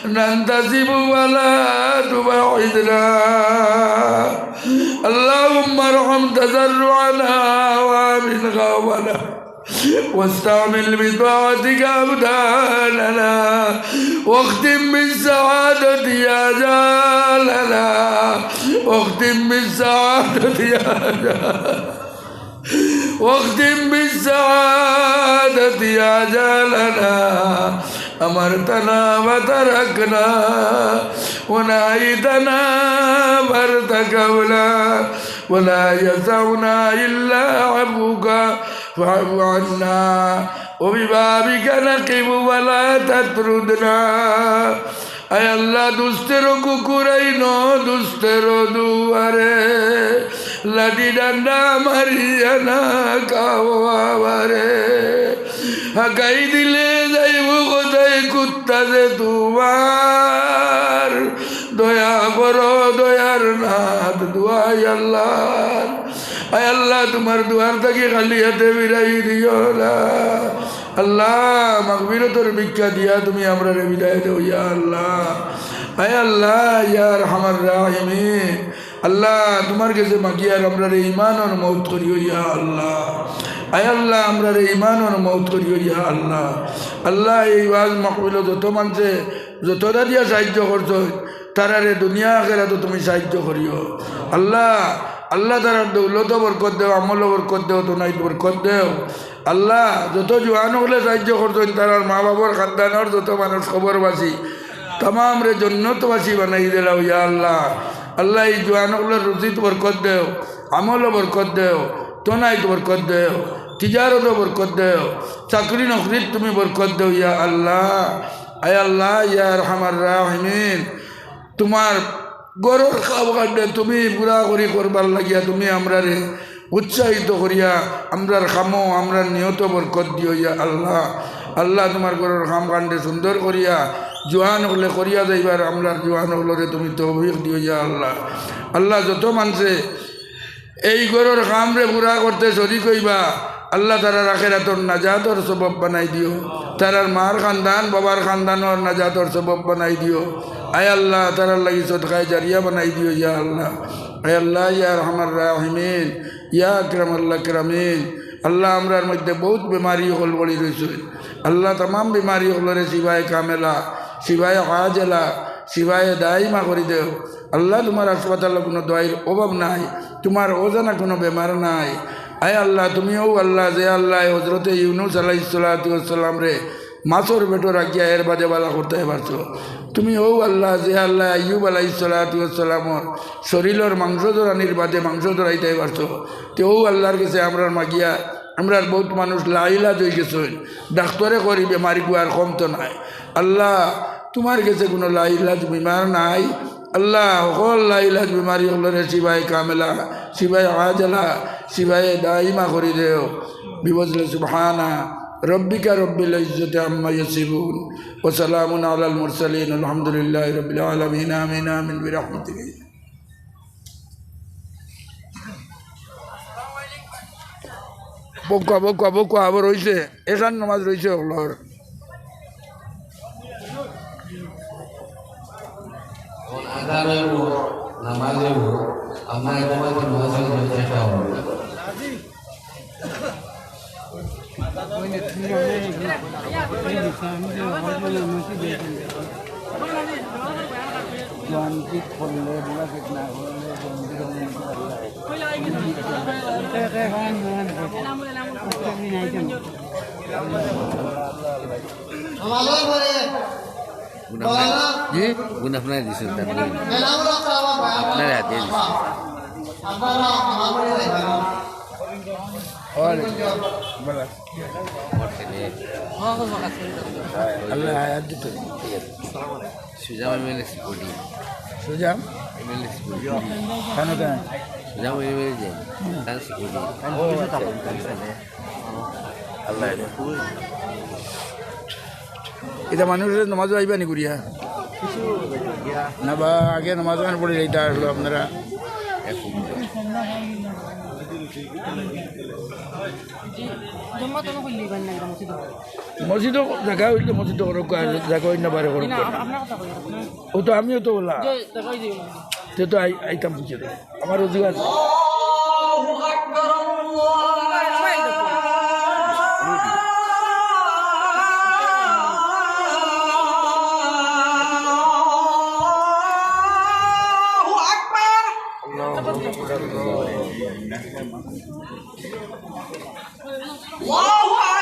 ننتسب ولا تبعدنا اللهم ارحم تضرعنا وآمن خوفنا واستعمل بطاعتك أبداننا واختم بالسعادة يا جالنا واختم بالسعادة يا جالنا واختم بالسعادة يا جالنا أمرتنا وتركنا ونهيتنا فارتكبنا ولا يسعنا إلا عفوك فاعف عنا وببابك نقف ولا تطردنا أي الله দুষ্টের কুকুরাই ন দুষ্টের দুয়ারে লাঠি ডান্ডা মারিয়া না কাওয়ারে হাকাই দিলে যাইব কোথায় কুত্তা যে তোমার দয়া করো দয়ার নাথ দুয়াই আল্লাহ আয় আল্লাহ তোমার দুয়ার থেকে খালি হাতে বিরাই দিও না আল্লাহ মাগফিরাতের ভিক্ষা দিয়া তুমি আমরা বিদায় দেও ইয়া আল্লাহ আয় আল্লাহ ইয়া আরহামার রাহিমিন আল্লাহ তোমার কাছে মাগিয়ার আমরা ঈমানের মওত করিও ইয়া আল্লাহ আয় আল্লাহ আমরা ঈমানের মওত করিও ইয়া আল্লাহ আল্লাহ এই ওয়াজ মাহফিল যত মানুষে যতটা দিয়া সাহায্য করছো তারারে দুনিয়া আখিরাতে তুমি সাহায্য করিও আল্লাহ আল্লাহ তারা দৌলত বরকত দেও আমল বরকত দেও তোনাই বরকত দেও আল্লাহ যত জোয়ান হলে সাহায্য করছেন তারার মা বাবার খানদানোর যত মানুষ খবরবাসী তাম রে জন্নতবাসী বানাই দিলাও ইয়া আল্লাহ আল্লাহ এই জোয়ানগুলোর রুজিত বরকত দেও আমল বরকত দেও তোনাই বরকত দেও তিজারত বরকত দেও চাকরি নকরিত তুমি বরকত দেও ইয়া আল্লাহ আয় আল্লাহ ইয়া আরহামার রাহিমিন তোমার গরুর খাব কাটে তুমি পুরা করি করবার লাগিয়া তুমি আমরারে উৎসাহিত করিয়া আমরার খামো আমরার নিয়ত বরকত দিও ইয়া আল্লাহ আল্লাহ তোমার গরুর খাম কাণ্ডে সুন্দর করিয়া জোয়ান হলে করিয়া যাইবার আমরার জোয়ান হলরে তুমি তৌফিক দিও ইয়া আল্লাহ আল্লাহ যত মানুষে এই গরুর খামরে পুরা করতে শরীক হইবা আল্লাহ তারা আখিরাতর নাজাতর সবব বানাই দিও তারার মার খানদান বাবার খানদানর নাজাতর সবব বানাই দিও আয় আল্লাহ তারার লাগি সদকায়ে জারিয়া বানাই দিও ইয়া আল্লাহ আয় আল্লাহ ইয়া আরহামার রাহিমিন ইয়া আকরামাল আকরামিন আল্লাহ আমরার মধ্যে বহুত বেমারি হল বলি রয়েছে আল্লাহ তাম বেমারি হলরে শিবায় কামেলা শিবায় হাজেলা শিবায় দাইমা করে দেও আল্লাহ তোমার হাসপাতালে কোনো দোয়াইয়ের অভাব নাই তোমার অজানা কোনো বেমার নাই আয় আল্লাহ তুমিও আল্লাহ যে আল্লাহ হজরতে ইউনুস আলাইহিস সালাতু ওয়াস সালাম রে মাছর বেটো রাখিয়া এর বাদে বালা করতে পারছো তুমি ও আল্লাহ যে আল্লাহ আইয়ুব আলাইহিসসালামর শরীরের মাংস ধরানির বাদে মাংস ধরাইতে পারছো তো ও আল্লাহর কাছে আমরা মাগিয়া আমরা বহুত মানুষ লাইলাজ হয়ে গেছে ডাক্তারে করি বেমারি আর কম তো নাই আল্লাহ তোমার কাছে কোনো লাইলাজ বিমার নাই আল্লাহ সকল লাইলাজ বিমারি হলরে শিবায় কামেলা শিবায় আজলা শিবায় দাইমা করি দেও বিবজলে সুবহানা রব্বিকা রব্বিল ইজ্জতি আম্মা ইয়াসিফুন ওয়া সালামুন আলাল মুরসালিন আলহামদুলিল্লাহি রাব্বিল আলামিন আমিন আমিন বিরহমাতিকা বকুয়া আবার রয়েছে এখান নামাজ রয়েছে ওগুলোর আদানের নামাজের আপনার তোমার নামাজের চেষ্টা হবে জি গুণ আপনার দিচ্ছেন আপনার হাতে আল্লাহ আয়াত দিত Sujam MLA security Sujam MLA security কেন কেন সুজাম এমএলএ যে কান সিকিউরিটি আল্লাহ এটা মানুষের নামাজ আইবা নি করিয়া না বা আগে নামাজ পড়ে যাইতে আসলো আপনারা মসজিদ জায়গা হইলে মসজিদ জায়গা হইলে বারে করো ও তো আমিও তো বললাম সে তো আইতাম বুঝে আমার রোজগার Allahu Akbar.